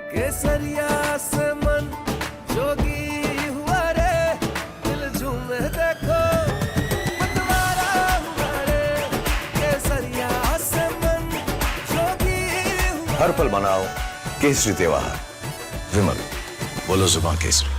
केसरिया से मन जोगी हुआ रे, दिल झूमे देखो मतवारा हुआ रे, केसरिया से मन जोगी हुआ। हर पल मनाओ केसरी त्योहार। विमल, बोलो जुबान केसरी।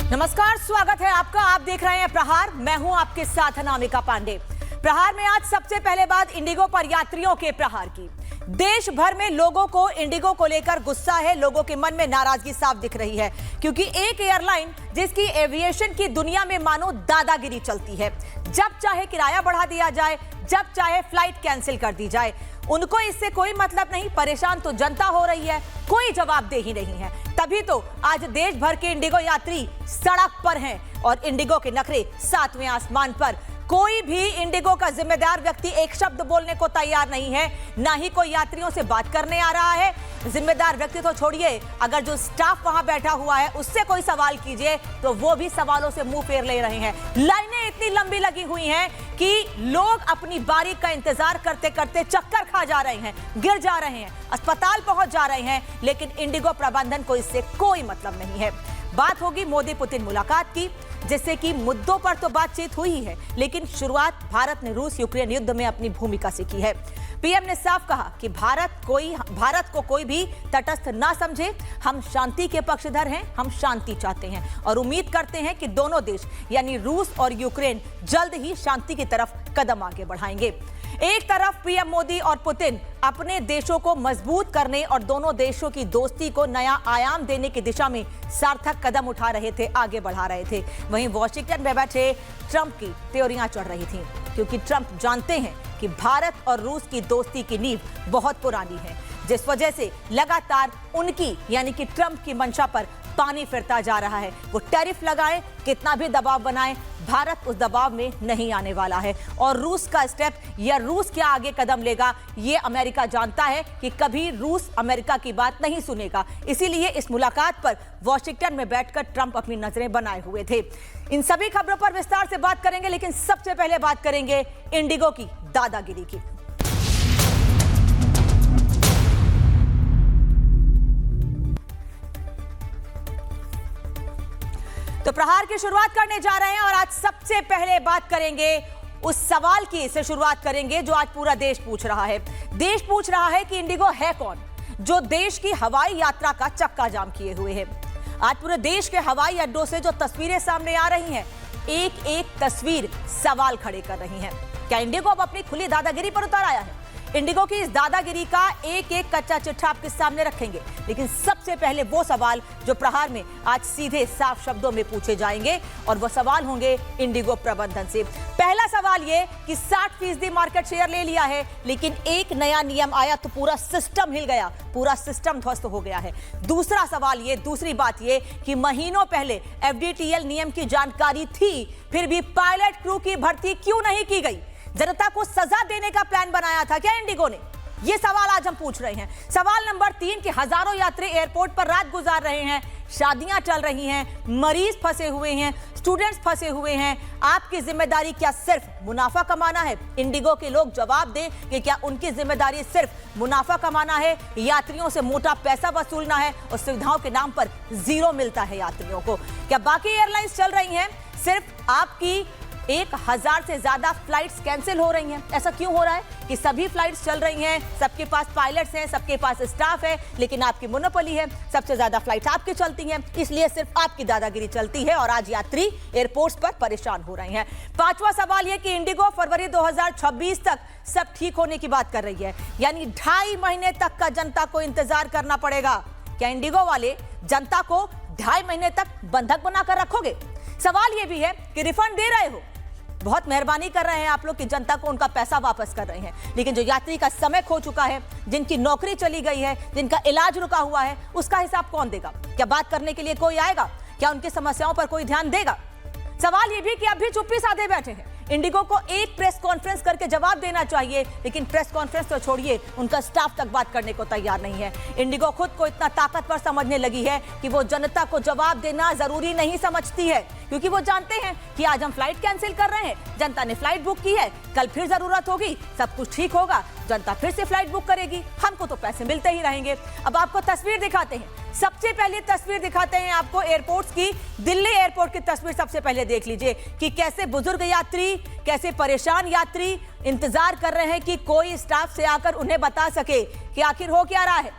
नमस्कार, स्वागत है आपका। आप देख रहे हैं प्रहार। मैं हूं आपके साथ अनामिका पांडे। प्रहार में आज सबसे पहले बात इंडिगो पर यात्रियों के प्रहार की। देश भर में लोगों को इंडिगो को लेकर गुस्सा है, लोगों के मन में नाराजगी साफ दिख रही है, क्योंकि एक एयरलाइन जिसकी एविएशन की दुनिया में मानो दादागिरी चलती है, जब चाहे किराया बढ़ा दिया जाए, जब चाहे फ्लाइट कैंसिल कर दी जाए, उनको इससे कोई मतलब नहीं। परेशान तो जनता हो रही है, कोई जवाबदेही नहीं है। तभी तो आज देश भर के इंडिगो यात्री सड़क पर हैं और इंडिगो के नखरे सातवें आसमान पर। कोई भी इंडिगो का जिम्मेदार व्यक्ति एक शब्द बोलने को तैयार नहीं है, ना ही कोई यात्रियों से बात करने आ रहा है। जिम्मेदार व्यक्ति तो छोड़िए, अगर जो स्टाफ वहां बैठा हुआ है उससे कोई सवाल कीजिए तो वो भी सवालों से मुंह फेर ले रहे हैं। लाइनें इतनी लंबी लगी हुई हैं कि लोग अपनी बारी का इंतजार करते करते चक्कर खा जा रहे हैं, गिर जा रहे हैं, अस्पताल पहुंच जा रहे हैं, लेकिन इंडिगो प्रबंधन को इससे कोई मतलब नहीं है। बात होगी मोदी पुतिन मुलाकात की, जिससे कि मुद्दों पर तो बातचीत हुई है, लेकिन शुरुआत भारत ने रूस यूक्रेन युद्ध में अपनी भूमिका से की है। पीएम ने साफ कहा कि भारत को कोई भी तटस्थ ना समझे। हम शांति के पक्षधर हैं, हम शांति चाहते हैं और उम्मीद करते हैं कि दोनों देश यानी रूस और यूक्रेन जल्द ही शांति की तरफ कदम आगे बढ़ाएंगे। एक तरफ पीएम मोदी और पुतिन अपने देशों को मजबूत करने और दोनों देशों की दोस्ती को नया आयाम देने की दिशा में सार्थक कदम उठा रहे थे, आगे बढ़ा रहे थे। वहीं वॉशिंगटन में बैठे ट्रंप की त्योरियां चढ़ रही थीं, क्योंकि ट्रंप जानते हैं कि भारत और रूस की दोस्ती की नींव बहुत पुरानी है, जिस वजह से लगातार उनकी यानी कि ट्रंप की मंशा पर पानी फिरता जा रहा है। वो टैरिफ लगाए, कितना भी दबाव बनाए, भारत उस दबाव में नहीं आने वाला है। और रूस का स्टेप या रूस क्या आगे कदम लेगा, ये अमेरिका जानता है कि कभी रूस अमेरिका की बात नहीं सुनेगा। इसीलिए इस मुलाकात पर वॉशिंगटन में बैठकर ट्रंप अपनी नजरें बनाए हुए थे। इन सभी खबरों पर विस्तार से बात करेंगे, लेकिन सबसे पहले बात करेंगे इंडिगो की दादागिरी की। तो प्रहार की शुरुआत करने जा रहे हैं और आज सबसे पहले बात करेंगे उस सवाल की से शुरुआत करेंगे जो आज पूरा देश पूछ रहा है। देश पूछ रहा है कि इंडिगो है कौन जो देश की हवाई यात्रा का चक्का जाम किए हुए है। आज पूरे देश के हवाई अड्डों से जो तस्वीरें सामने आ रही हैं, एक एक तस्वीर सवाल खड़े कर रही है। क्या इंडिगो अब अपनी खुली दादागिरी पर उतर आया है? इंडिगो की इस दादागिरी का एक एक कच्चा चिट्ठा आपके सामने रखेंगे, लेकिन सबसे पहले वो सवाल जो प्रहार में आज सीधे साफ शब्दों में पूछे जाएंगे, और वो सवाल होंगे इंडिगो प्रबंधन से। पहला सवाल ये कि 60% मार्केट शेयर ले लिया है, लेकिन एक नया नियम आया तो पूरा सिस्टम हिल गया, पूरा सिस्टम ध्वस्त हो गया है। दूसरा सवाल ये, दूसरी बात ये कि महीनों पहले एफडीटीएल नियम की जानकारी थी, फिर भी पायलट क्रू की भर्ती क्यों नहीं की गई? जनता को सजा देने का प्लान बनाया था क्या इंडिगो ने? ये सवाल आज हम पूछ रहे हैं। सवाल नंबर 3 कि हजारों यात्री एयरपोर्ट पर रात गुजार रहे हैं, शादियां चल रही हैं, मरीज फंसे हुए हैं, स्टूडेंट्स फंसे हुए हैं। आपकी जिम्मेदारी क्या सिर्फ मुनाफा कमाना है? इंडिगो के लोग जवाब दें कि क्या उनकी जिम्मेदारी सिर्फ मुनाफा कमाना है, यात्रियों से मोटा पैसा वसूलना है और सुविधाओं के नाम पर जीरो मिलता है यात्रियों को? क्या बाकी एयरलाइंस चल रही हैं, सिर्फ आपकी 1000 से ज्यादा फ्लाइट्स कैंसिल हो रही हैं? ऐसा क्यों हो रहा है कि सभी फ्लाइट्स चल रही हैं, सबके पास पायलट्स हैं, सबके पास स्टाफ है, लेकिन आपकी मोनोपोली है, सबसे ज्यादा फ्लाइट्स आपकी चलती हैं, इसलिए सिर्फ आपकी दादागिरी चलती है और आज यात्री एयरपोर्ट्स पर परेशान हो रहे हैं। पांचवा सवाल यह कि इंडिगो फरवरी 2026 तक सब ठीक होने की बात कर रही है, यानी 2.5 महीने तक का जनता को इंतजार करना पड़ेगा। क्या इंडिगो वाले जनता को 2.5 महीने तक बंधक बनाकर रखोगे? सवाल यह भी है कि रिफंड दे रहे हो, बहुत मेहरबानी कर रहे हैं आप लोग कि जनता को उनका पैसा वापस कर रहे हैं, लेकिन जो यात्री का समय खो चुका है, जिनकी नौकरी चली गई है, जिनका इलाज रुका हुआ है, उसका हिसाब कौन देगा? क्या बात करने के लिए कोई आएगा? क्या उनकी समस्याओं पर कोई ध्यान देगा? सवाल ये भी कि अब भी चुप्पी साधे बैठे हैं। इंडिगो को एक प्रेस कॉन्फ्रेंस करके जवाब देना चाहिए, लेकिन प्रेस कॉन्फ्रेंस तो छोड़िए, उनका स्टाफ तक बात करने को तैयार नहीं है। इंडिगो खुद को इतना ताकतवर समझने लगी है कि वो जनता को जवाब देना जरूरी नहीं समझती है, क्योंकि वो जानते हैं कि आज हम फ्लाइट कैंसिल कर रहे हैं, जनता ने फ्लाइट बुक की है, कल फिर जरूरत होगी, सब कुछ ठीक होगा, जनता फिर से फ्लाइट बुक करेगी, हमको तो पैसे मिलते ही रहेंगे। अब आपको तस्वीर दिखाते हैं, सबसे पहले तस्वीर दिखाते हैं आपको एयरपोर्ट्स की। दिल्ली एयरपोर्ट की तस्वीर सबसे पहले देख लीजिए कि कैसे बुजुर्ग यात्री, कैसे परेशान यात्री इंतजार कर रहे हैं कि कोई स्टाफ से आकर उन्हें बता सके कि आखिर हो क्या रहा है।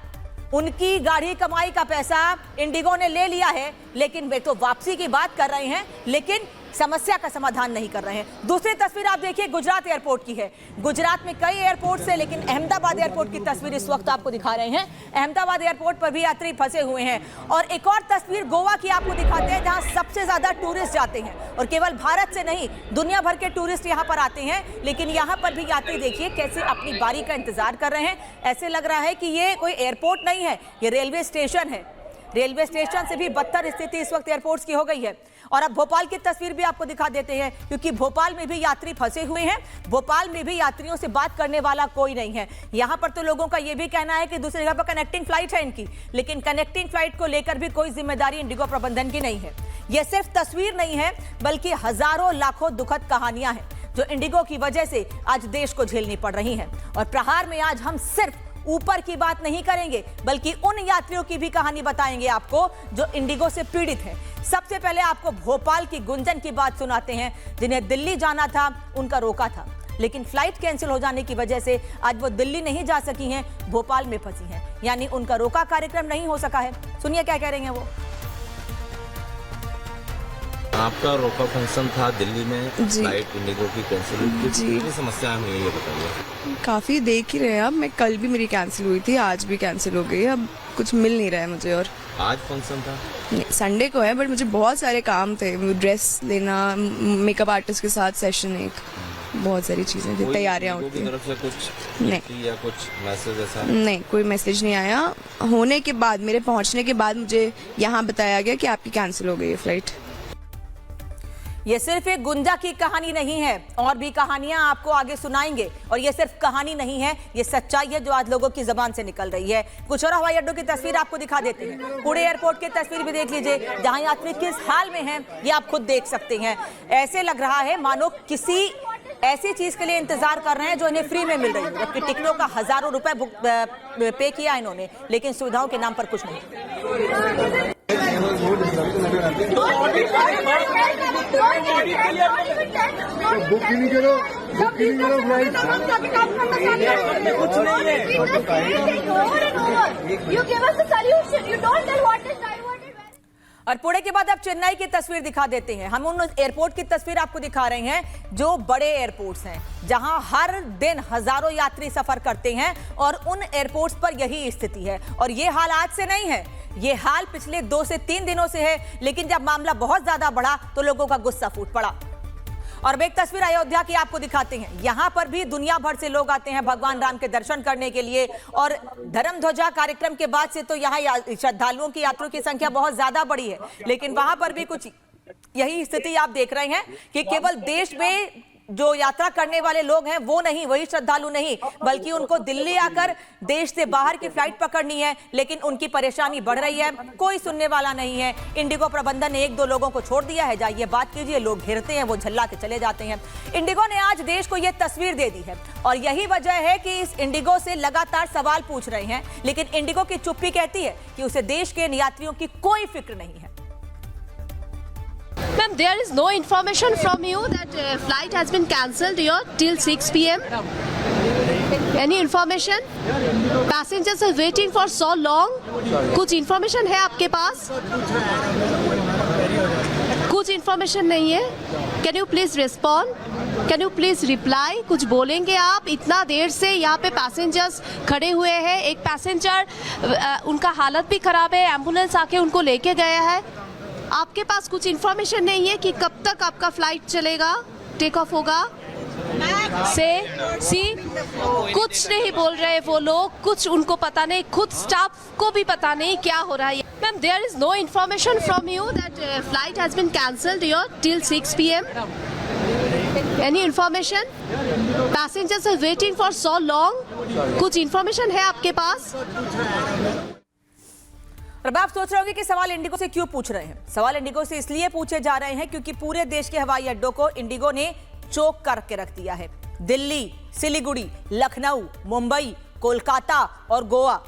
उनकी गाड़ी कमाई का पैसा इंडिगो ने ले लिया है, लेकिन वे तो वापसी की बात कर रहे हैं, लेकिन समस्या का समाधान नहीं कर रहे हैं। दूसरी तस्वीर आप देखिए, गुजरात एयरपोर्ट की है। गुजरात में कई एयरपोर्ट से, लेकिन अहमदाबाद एयरपोर्ट की तस्वीर इस वक्त आपको दिखा रहे हैं। अहमदाबाद एयरपोर्ट पर भी यात्री फंसे हुए हैं। और एक और तस्वीर गोवा की आपको दिखाते हैं, जहां सबसे ज्यादा टूरिस्ट जाते हैं, और केवल भारत से नहीं, दुनिया भर के टूरिस्ट यहां पर आते हैं, लेकिन यहां पर भी यात्री देखिए कैसे अपनी बारी का इंतजार कर रहे हैं। ऐसे लग रहा है कि ये कोई एयरपोर्ट नहीं है, ये रेलवे स्टेशन है। रेलवे स्टेशन से भी बदतर स्थिति इस वक्त एयरपोर्ट्स की हो गई है। और अब भोपाल की तस्वीर भी आपको दिखा देते हैं, क्योंकि भोपाल में भी यात्री फंसे हुए हैं। भोपाल में भी यात्रियों से बात करने वाला कोई नहीं है। यहां पर तो लोगों का यह भी कहना है कि दूसरी जगह पर कनेक्टिंग फ्लाइट है इनकी, लेकिन कनेक्टिंग फ्लाइट को लेकर भी कोई जिम्मेदारी इंडिगो प्रबंधन की नहीं है। यह सिर्फ तस्वीर नहीं है, बल्कि हजारों लाखों दुखद कहानियां हैं जो इंडिगो की वजह से आज देश को झेलनी पड़ रही हैं। और प्रहार में आज हम सिर्फ ऊपर की बात नहीं करेंगे, बल्कि उन यात्रियों की भी कहानी बताएंगे आपको जो इंडिगो से पीड़ित हैं। सबसे पहले आपको भोपाल की गुंजन की बात सुनाते हैं, जिन्हें दिल्ली जाना था, उनका रोका था, लेकिन फ्लाइट कैंसिल हो जाने की वजह से आज वो दिल्ली नहीं जा सकी हैं, भोपाल में फंसी हैं, यानी उनका रोका कार्यक्रम नहीं हो सका है। सुनिए क्या कह रही हैं वो। आपका रोका फंक्शन था दिल्ली में, फ्लाइट इंडिगो की कैंसिल हुई, कितनी समस्याएं हुई ये बताइए। काफ़ी देख ही रहे हैं अब, मैं कल भी मेरी कैंसिल हुई थी, आज भी कैंसिल हो गई, अब कुछ मिल नहीं रहा है मुझे। और आज फंक्शन था? नहीं, संडे को है, बट मुझे बहुत सारे काम थे, ड्रेस लेना, मेकअप आर्टिस्ट के साथ सेशन, एक बहुत सारी चीज़ें थी, तैयारियाँ होती हैं। तरफ से कुछ नहीं या कुछ मैसेज ऐसा? नहीं, कोई मैसेज नहीं आया। होने के बाद, मेरे पहुँचने के बाद मुझे यहाँ बताया गया कि आपकी कैंसिल हो गई है फ्लाइट। ये सिर्फ एक गुंजा की कहानी नहीं है, और भी कहानियां आपको आगे सुनाएंगे। और ये सिर्फ कहानी नहीं है, ये सच्चाई है जो आज लोगों की जबान से निकल रही है। कुछ और हवाई अड्डों की तस्वीर आपको दिखा देते हैं। पुणे एयरपोर्ट की तस्वीर भी देख लीजिए, जहां यात्री किस हाल में हैं, ये आप खुद देख सकते हैं। ऐसे लग रहा है मानो किसी ऐसी चीज के लिए इंतजार कर रहे हैं जो इन्हें फ्री में मिल रही है, जबकि टिकटों का हजारों रुपए पे किया इन्होंने, लेकिन सुविधाओं के नाम पर कुछ नहीं। और पुणे के बाद अब चेन्नई की तस्वीर दिखा देते हैं। हम उन एयरपोर्ट की तस्वीर आपको दिखा रहे हैं जो बड़े एयरपोर्ट्स हैं, जहां हर दिन हजारों यात्री सफर करते हैं, और उन एयरपोर्ट्स पर यही स्थिति है। और ये हाल आज से नहीं है, ये हाल पिछले 2 से 3 दिनों से है, लेकिन जब मामला बहुत ज्यादा बढ़ा तो लोगों का गुस्सा फूट पड़ा। और एक तस्वीर अयोध्या की आपको दिखाते हैं। यहां पर भी दुनिया भर से लोग आते हैं भगवान राम के दर्शन करने के लिए, और धर्म ध्वजा कार्यक्रम के बाद से तो यहाँ श्रद्धालुओं की, यात्रियों की संख्या बहुत ज्यादा बढ़ी है, लेकिन वहां पर भी कुछ यही स्थिति आप देख रहे हैं कि केवल देश में जो यात्रा करने वाले लोग हैं वो नहीं, वही श्रद्धालु नहीं, बल्कि उनको दिल्ली आकर देश से बाहर की फ्लाइट पकड़नी है, लेकिन उनकी परेशानी बढ़ रही है, कोई सुनने वाला नहीं है। इंडिगो प्रबंधन ने 1-2 लोगों को छोड़ दिया है, जाइए बात कीजिए, लोग घेरते हैं, वो झल्ला के चले जाते हैं। इंडिगो ने आज देश को यह तस्वीर दे दी है, और यही वजह है कि इस इंडिगो से लगातार सवाल पूछ रहे हैं, लेकिन इंडिगो की चुप्पी कहती है कि उसे देश के यात्रियों की कोई फिक्र नहीं है। Ma'am, there is no information from you that flight has been cancelled here till 6 p.m. Any information? Passengers are waiting for so long. कुछ information है आपके पास? कुछ information नहीं है? Can you please respond? Can you please reply? कुछ बोलेंगे आप? इतना देर से यहाँ पे पैसेंजर्स खड़े हुए हैं। एक पैसेंजर उनका हालत भी खराब है, एम्बुलेंस आके उनको लेके गया है। आपके पास कुछ इन्फॉर्मेशन नहीं है कि कब तक आपका फ्लाइट चलेगा, टेक ऑफ होगा? कुछ नहीं बोल रहे वो लोग, कुछ उनको पता नहीं, खुद स्टाफ को भी पता नहीं क्या हो रहा है। Ma'am, there is no information from you that flight has been cancelled here till 6 p.m. Any information? Passengers are waiting for so long, कुछ इंफॉर्मेशन है आपके पास? अब आप सोच रहे होंगे कि सवाल इंडिगो से क्यों पूछ रहे हैं। सवाल इंडिगो से इसलिए पूछे जा रहे हैं क्योंकि पूरे देश के हवाई अड्डों को इंडिगो ने चोक करके रख दिया है। दिल्ली, सिलीगुड़ी, लखनऊ, मुंबई, कोलकाता और गोवा,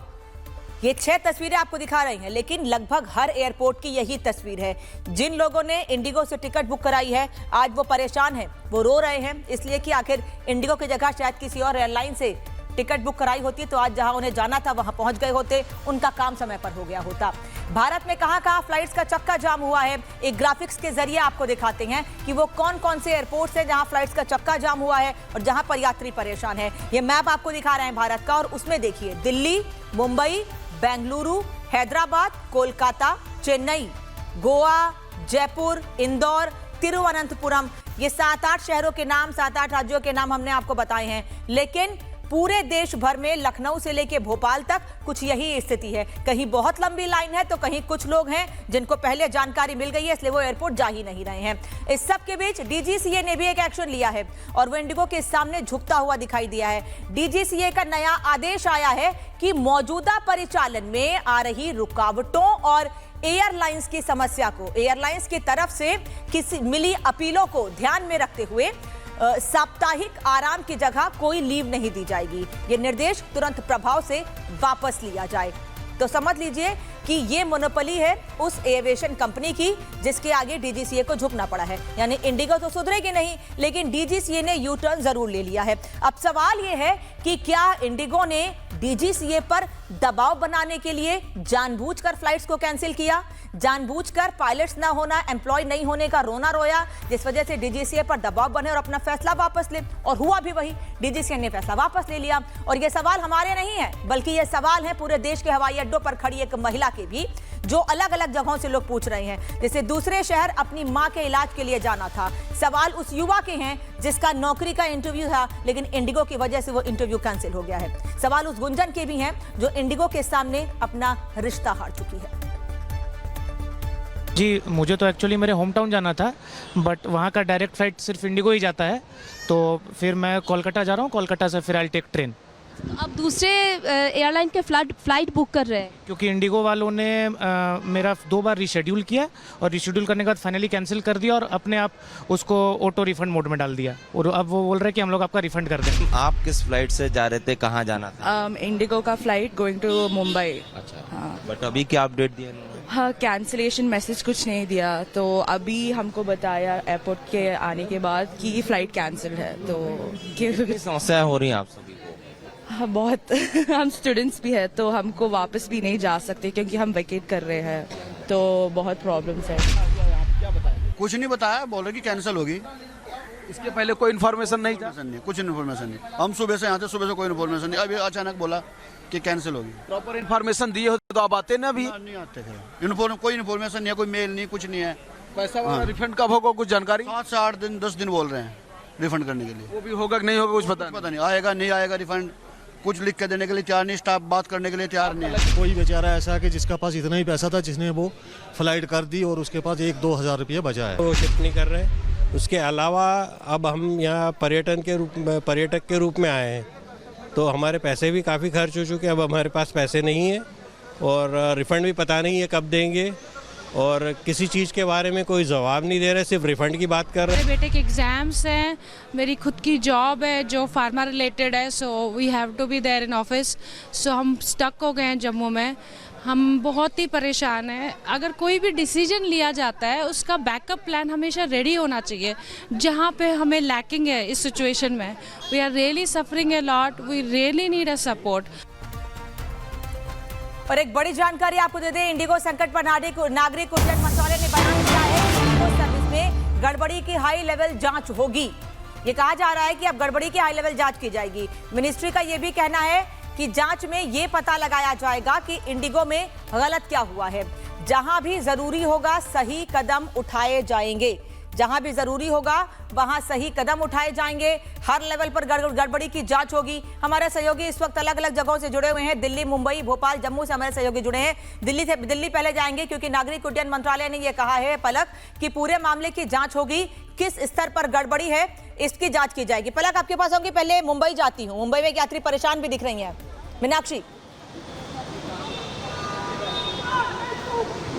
ये 6 तस्वीरें आपको दिखा रही हैं, लेकिन लगभग हर एयरपोर्ट की यही तस्वीर है। जिन लोगों ने इंडिगो से टिकट बुक कराई है, आज वो परेशान हैं, वो रो रहे हैं, इसलिए कि आखिर इंडिगो की जगह शायद किसी और एयरलाइन से टिकट बुक कराई होती तो आज जहां उन्हें जाना था वहां पहुंच गए होते, उनका काम समय पर हो गया होता। भारत में कहां-कहां फ्लाइट्स का चक्का जाम हुआ है, एक ग्राफिक्स के जरिए आपको दिखाते हैं कि वो कौन-कौन से एयरपोर्ट्स हैं जहां फ्लाइट्स का चक्का जाम हुआ है और जहां पर यात्री परेशान है। ये मैप आपको दिखा रहे हैं भारत का, और उसमें देखिए दिल्ली, मुंबई, बेंगलुरु, हैदराबाद, कोलकाता, चेन्नई, गोवा, जयपुर, इंदौर, तिरुवनंतपुरम, ये 7-8 शहरों के नाम, 7-8 राज्यों के नाम हमने आपको बताए हैं। लेकिन पूरे देश भर में लखनऊ से लेके भोपाल तक कुछ यही स्थिति है। कहीं बहुत लंबी लाइन है तो कहीं कुछ लोग हैं जिनको पहले जानकारी मिल गई है, इसलिए वो एयरपोर्ट जा ही नहीं रहे हैं। इस सब के बीच डीजीसीए ने भी एक एक्शन लिया है और वो इंडिगो के सामने झुकता हुआ दिखाई दिया है। डीजीसीए का नया आदेश आया है कि मौजूदा परिचालन में आ रही रुकावटों और एयरलाइंस की समस्या को, एयरलाइंस की तरफ से किसी मिली अपीलों को ध्यान में रखते हुए साप्ताहिक आराम की जगह कोई लीव नहीं दी जाएगी। ये निर्देश तुरंत प्रभाव से वापस लिया जाए। तो समझ लीजिए कि ये मोनोपोली है उस एविएशन कंपनी की जिसके आगे डीजीसीए को झुकना पड़ा है। यानी इंडिगो तो सुधरेगी नहीं, लेकिन डीजीसीए ने यू टर्न जरूर ले लिया है। अब सवाल ये है कि क्या इंडिगो ने डीजीसीए पर दबाव बनाने के लिए जानबूझकर फ्लाइट्स को कैंसिल किया, जानबूझकर पायलट्स ना होना, एम्प्लॉय नहीं होने का रोना रोया, जिस वजह से डीजीसीए पर दबाव बने और अपना फैसला वापस ले, और हुआ भी वही, डीजीसीए ने फैसला वापस ले लिया। और ये सवाल हमारे नहीं है, बल्कि ये सवाल है पूरे देश के हवाई अड्डों पर खड़ी एक महिला के भी, जो अलग अलग जगहों से लोग पूछ रहे हैं। जैसे दूसरे शहर अपनी मां के इलाज के लिए जाना था, सवाल उस युवा के हैं जिसका नौकरी का इंटरव्यू था, लेकिन इंडिगो की वजह से वो इंटरव्यू कैंसिल हो गया है। सवाल उस गुंजन के भी हैं जो इंडिगो के सामने अपना रिश्ता हार चुकी है। जी, मुझे तो एक्चुअली मेरे होम टाउन जाना था, बट वहाँ का डायरेक्ट फ्लाइट सिर्फ इंडिगो ही जाता है, तो फिर मैं कोलकाता जा रहा हूँ, कोलकाता से फिर आई टेक ट्रेन। आप दूसरे एयरलाइन के फ्लाइट बुक कर रहे हैं? क्योंकि इंडिगो वालों ने मेरा 2 बार रीशेड्यूल किया और रीशेड्यूल करने के बाद फाइनली कैंसिल कर दिया और अपने आप उसको ऑटो रिफंड मोड में डाल दिया, और अब वो बोल रहे हैं कि हम लोग आपका रिफंड कर दें। आप किस फ्लाइट से जा रहे थे, कहाँ जाना था? इंडिगो का फ्लाइट गोइंग टू मुंबई। अच्छा, हाँ। बट अभी क्या अपडेट दिया? हाँ, कैंसिलेशन मैसेज कुछ नहीं दिया, तो अभी हमको बताया एयरपोर्ट के आने के बाद कि फ्लाइट कैंसिल है। तो कितनी समस्याएं हो रही हैं आप सभी को? हाँ, बहुत हम स्टूडेंट्स भी है तो हमको वापस भी नहीं जा सकते क्योंकि हम वेकेट कर रहे हैं, तो बहुत प्रॉब्लम्स है। कुछ नहीं बताया, बोल रहे कि कैंसिल होगी। इसके पहले कोई इन्फॉर्मेशन नहीं था? नहीं, कुछ इन्फॉर्मेशन नहीं। हम सुबह से यहाँ थे, सुबह से कोई इन्फॉर्मेशन नहीं, अभी अचानक बोला कि कैंसिल होगी। प्रॉपर इन्फॉर्मेशन दिए होते तो आप आते ना? अभी नहीं आते थे, कोई इन्फॉर्मेशन नहीं है, कोई मेल नहीं, कुछ नहीं है। पैसा वाला रिफंड कब होगा, कुछ जानकारी? 7 से 8 दिन 10 दिन बोल रहे हैं रिफंड करने के लिए। वो भी होगा कि नहीं होगा कुछ पता नहीं, आएगा नहीं आएगा रिफंड, कुछ लिख के देने के लिए तैयार नहीं, स्टाफ बात करने के लिए तैयार नहीं है। कोई बेचारा ऐसा है कि जिसका पास इतना ही पैसा था, जिसने वो फ्लाइट कर दी और उसके पास 1-2 हज़ार रुपये बचा है, वो शिफ्ट नहीं कर रहे। उसके अलावा अब हम यहाँ पर्यटक के रूप में आए हैं, तो हमारे पैसे भी काफ़ी खर्च हो चुके हैं। अब हमारे पास पैसे नहीं है और रिफ़ंड भी पता नहीं है कब देंगे, और किसी चीज़ के बारे में कोई जवाब नहीं दे रहे, सिर्फ रिफ़ंड की बात कर रहे हैं। मेरे बेटे के एग्ज़ाम्स हैं, मेरी खुद की जॉब है जो फार्मा रिलेटेड है, so we have to be there in office. So हम स्टक हो गए हैं जम्मू में, हम बहुत ही परेशान हैं। अगर कोई भी डिसीजन लिया जाता है उसका बैकअप प्लान हमेशा रेडी होना चाहिए, जहाँ पे हमें लैकिंग है इस सिचुएशन में। We are really suffering a lot, we really need a support. और एक बड़ी जानकारी आपको दे दें, इंडिगो संकट पर नागरिक उड्डयन मंत्रालय ने बयान दिया है कि इंडिगो सर्विस में गड़बड़ी की हाई लेवल जांच होगी। ये कहा जा रहा है कि अब गड़बड़ी की हाई लेवल जांच की जाएगी। मिनिस्ट्री का ये भी कहना है कि जांच में ये पता लगाया जाएगा कि इंडिगो में गलत क्या हुआ है। जहां भी जरूरी होगा सही कदम उठाए जाएंगे। जहां भी जरूरी होगा वहां सही कदम उठाए जाएंगे, हर लेवल पर गड़बड़ी की जांच होगी। हमारे सहयोगी इस वक्त अलग अलग जगहों से जुड़े हुए हैं, दिल्ली, मुंबई, भोपाल, जम्मू से हमारे सहयोगी जुड़े हैं। दिल्ली पहले जाएंगे क्योंकि नागरिक उड्डयन मंत्रालय ने यह कहा है पलक कि पूरे मामले की जांच होगी, किस स्तर पर गड़बड़ी है इसकी जांच की जाएगी। पलक आपके पास होंगी, पहले मुंबई जाती हूं। मुंबई में यात्री परेशान भी दिख रही हैं। मीनाक्षी।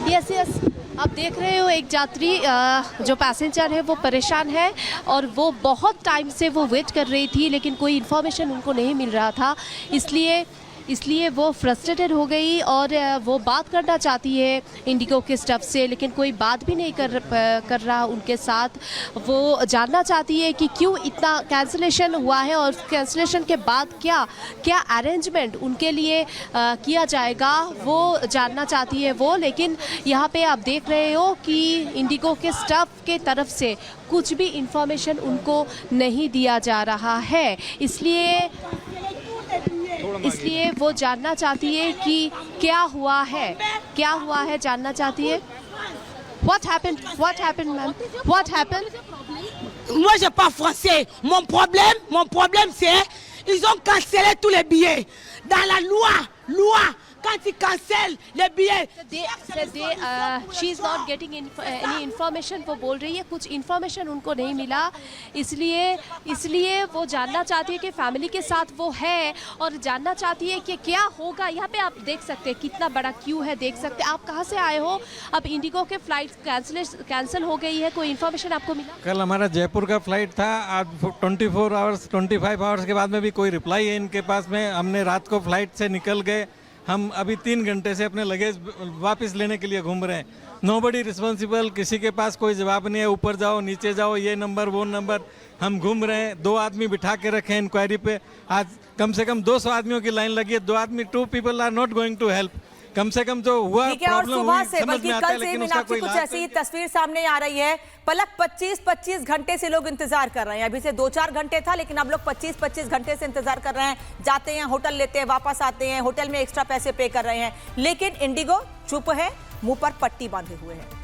यस आप देख रहे हो एक यात्री जो पैसेंजर है वो परेशान है और वो बहुत टाइम से वो वेट कर रही थी, लेकिन कोई इन्फॉर्मेशन उनको नहीं मिल रहा था, इसलिए वो फ्रस्ट्रेटेड हो गई और वो बात करना चाहती है इंडिगो के स्टाफ से, लेकिन कोई बात भी नहीं कर रहा उनके साथ। वो जानना चाहती है कि क्यों इतना कैंसिलेशन हुआ है और कैंसिलेशन के बाद क्या अरेंजमेंट उनके लिए किया जाएगा, वो जानना चाहती है वो। लेकिन यहाँ पे आप देख रहे हो कि इंडिगो के स्टाफ के तरफ से कुछ भी इंफॉर्मेशन उनको नहीं दिया जा रहा है, इसलिए वो जानना चाहती है कि क्या हुआ है जानना चाहती है। What happened, ma'am? What happened? Moi, j'ai pas français. Mon problème, c'est ils ont cancellé tous les billets. Dans la loi, quand ils cancellent les billets. She is not getting any information. वो बोल रही है कुछ information उनको नहीं मिला, इसलिए वो जानना चाहती है कि फैमिली के साथ वो है और जानना चाहती है कि क्या होगा। यहाँ पे आप देख सकते हैं कितना बड़ा क्यू है, देख सकते हैं। आप कहाँ से आए हो? अब इंडिगो के फ्लाइट कैंसिल हो गई है, कोई इन्फॉर्मेशन आपको मिला? कल हमारा जयपुर का फ्लाइट था, आज 25 आवर्स के बाद में भी कोई रिप्लाई है इनके पास में। हमने रात को फ्लाइट से निकल गए, हम अभी 3 घंटे से अपने लगेज वापस लेने के लिए घूम रहे हैं। नोबडी रिस्पॉन्सिबल, किसी के पास कोई जवाब नहीं है। ऊपर जाओ नीचे जाओ, ये नंबर वो नंबर, हम घूम रहे हैं। 2 आदमी बिठा के रखे हैं इंक्वायरी पे। आज कम से कम 200 आदमियों की लाइन लगी है। 2 people are not going to help. कम से कम जो हुआ प्रॉब्लम हुई समझ में आता है, लेकिन उसका कोई कुछ ऐसी तस्वीर सामने आ रही है। पलक 25 घंटे से लोग इंतजार कर रहे हैं। अभी से 2-4 घंटे था, लेकिन अब लोग 25 घंटे से इंतजार कर रहे हैं। जाते हैं, होटल लेते हैं, वापस आते हैं, होटल में एक्स्ट्रा पैसे पे कर रहे हैं, लेकिन इंडिगो चुप है, मुंह पर पट्टी बांधे हुए है।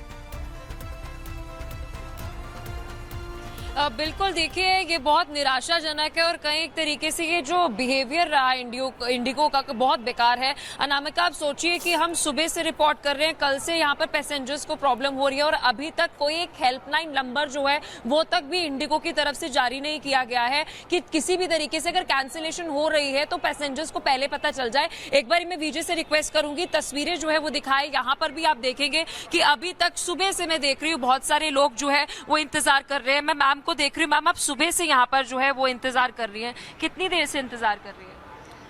बिल्कुल, देखिए ये बहुत निराशाजनक है और कहीं एक तरीके से ये जो बिहेवियर रहा इंडिगो का बहुत बेकार है। अनामिका, आप सोचिए कि हम सुबह से रिपोर्ट कर रहे हैं, कल से यहाँ पर पैसेंजर्स को प्रॉब्लम हो रही है और अभी तक कोई एक हेल्पलाइन नंबर जो है वो तक भी इंडिगो की तरफ से जारी नहीं किया गया है कि किसी भी तरीके से अगर कैंसिलेशन हो रही है तो पैसेंजर्स को पहले पता चल जाए। एक बार मैं विजय से रिक्वेस्ट करूंगी तस्वीरें जो है वो दिखाए। यहाँ पर भी आप देखेंगे कि अभी तक सुबह से मैं देख रही हूँ बहुत सारे लोग जो है वो इंतजार कर रहे हैं। मैं मैम को देख रही हूँ, मैम आप सुबह से यहाँ पर जो है वो इंतजार कर रही हैं, कितनी देर से इंतजार कर रही है?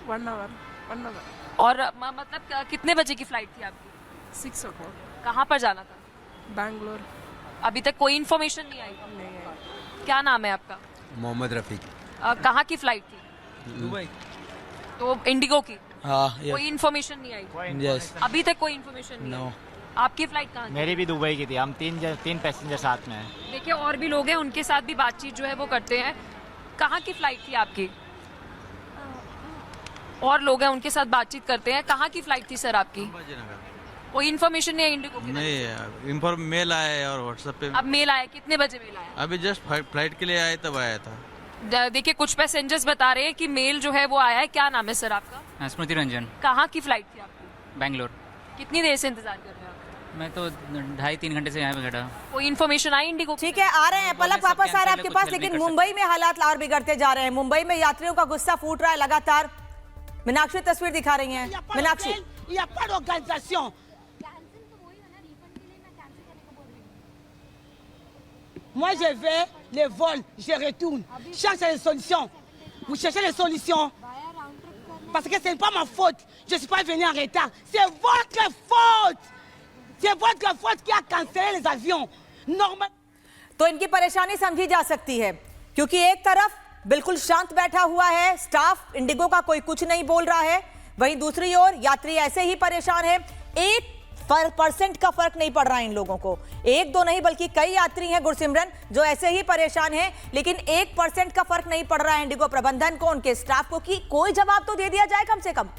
1 आवर। और मतलब कितने बजे की फ्लाइट थी आपकी? 6 o'clock। कहाँ पर जाना था? बैंगलोर। अभी तक कोई इन्फॉर्मेशन नहीं आई? क्या नाम है आपका? मोहम्मद रफीक। कहाँ की फ्लाइट थी? दुबई। तो इंडिगो की? हाँ। कोई इन्फॉर्मेशन नहीं आई? यस। अभी तक कोई इन्फॉर्मेशन नहीं आई? आपकी फ्लाइट कहाँ? मेरी भी दुबई की थी, हम 3 पैसेंजर साथ में हैं। देखिए और भी लोग हैं, उनके साथ भी बातचीत जो है वो करते हैं। कहाँ की फ्लाइट थी आपकी? और लोग हैं, उनके साथ बातचीत करते हैं। कहाँ की फ्लाइट थी सर आपकी? कोई इन्फॉर्मेशन नहीं है इंडिगो की? नहीं, मेल आया है और व्हाट्सएप पे। अब मेल आया, कितने बजे मेल आया? अभी जस्ट फ्लाइट के लिए आए तब आया था। देखिए कुछ पैसेंजर्स बता रहे हैं कि मेल जो है वो आया है। क्या नाम है सर आपका? स्मृति रंजन। कहाँ की फ्लाइट थी आपकी? बैंगलोर। कितनी देर से इंतजार कर रहे हैं? मैं तो 2.5-3 घंटे से यहाँ पे खड़ा। कोई इन्फॉर्मेशन आई इंडिगो? ठीक है, आ रहे हैं पलक, वापस आ रहे हैं आपके पास, लेकिन मुंबई में हालात और बिगड़ते जा रहे हैं। मुंबई में यात्रियों का गुस्सा फूट रहा है लगातार। मीनाक्षी तस्वीर दिखा रही हैं। Meenakshi, Moi, je vais, les vols, je retourne. Cherchez les solutions. Vous cherchez les solutions. Parce que ce n'est pas ma faute. Je ne suis pas venu en retard. C'est votre faute. C'est votre faute qui a cancellé les avions. Normal. तो इनकी परेशानी समझी जा सकती है, क्योंकि एक तरफ बिल्कुल शांत बैठा हुआ है स्टाफ इंडिगो का, कोई कुछ नहीं बोल रहा है, वहीं दूसरी ओर यात्री ऐसे ही परेशान है। 1% का फर्क नहीं पड़ रहा है इन लोगों को। 1-2 नहीं बल्कि कई यात्री हैं गुरसिमरन जो ऐसे ही परेशान हैं, लेकिन 1% का फर्क नहीं पड़ रहा है इंडिगो प्रबंधन को, उनके स्टाफ को, कि कोई जवाब तो दे दिया जाए कम से कम।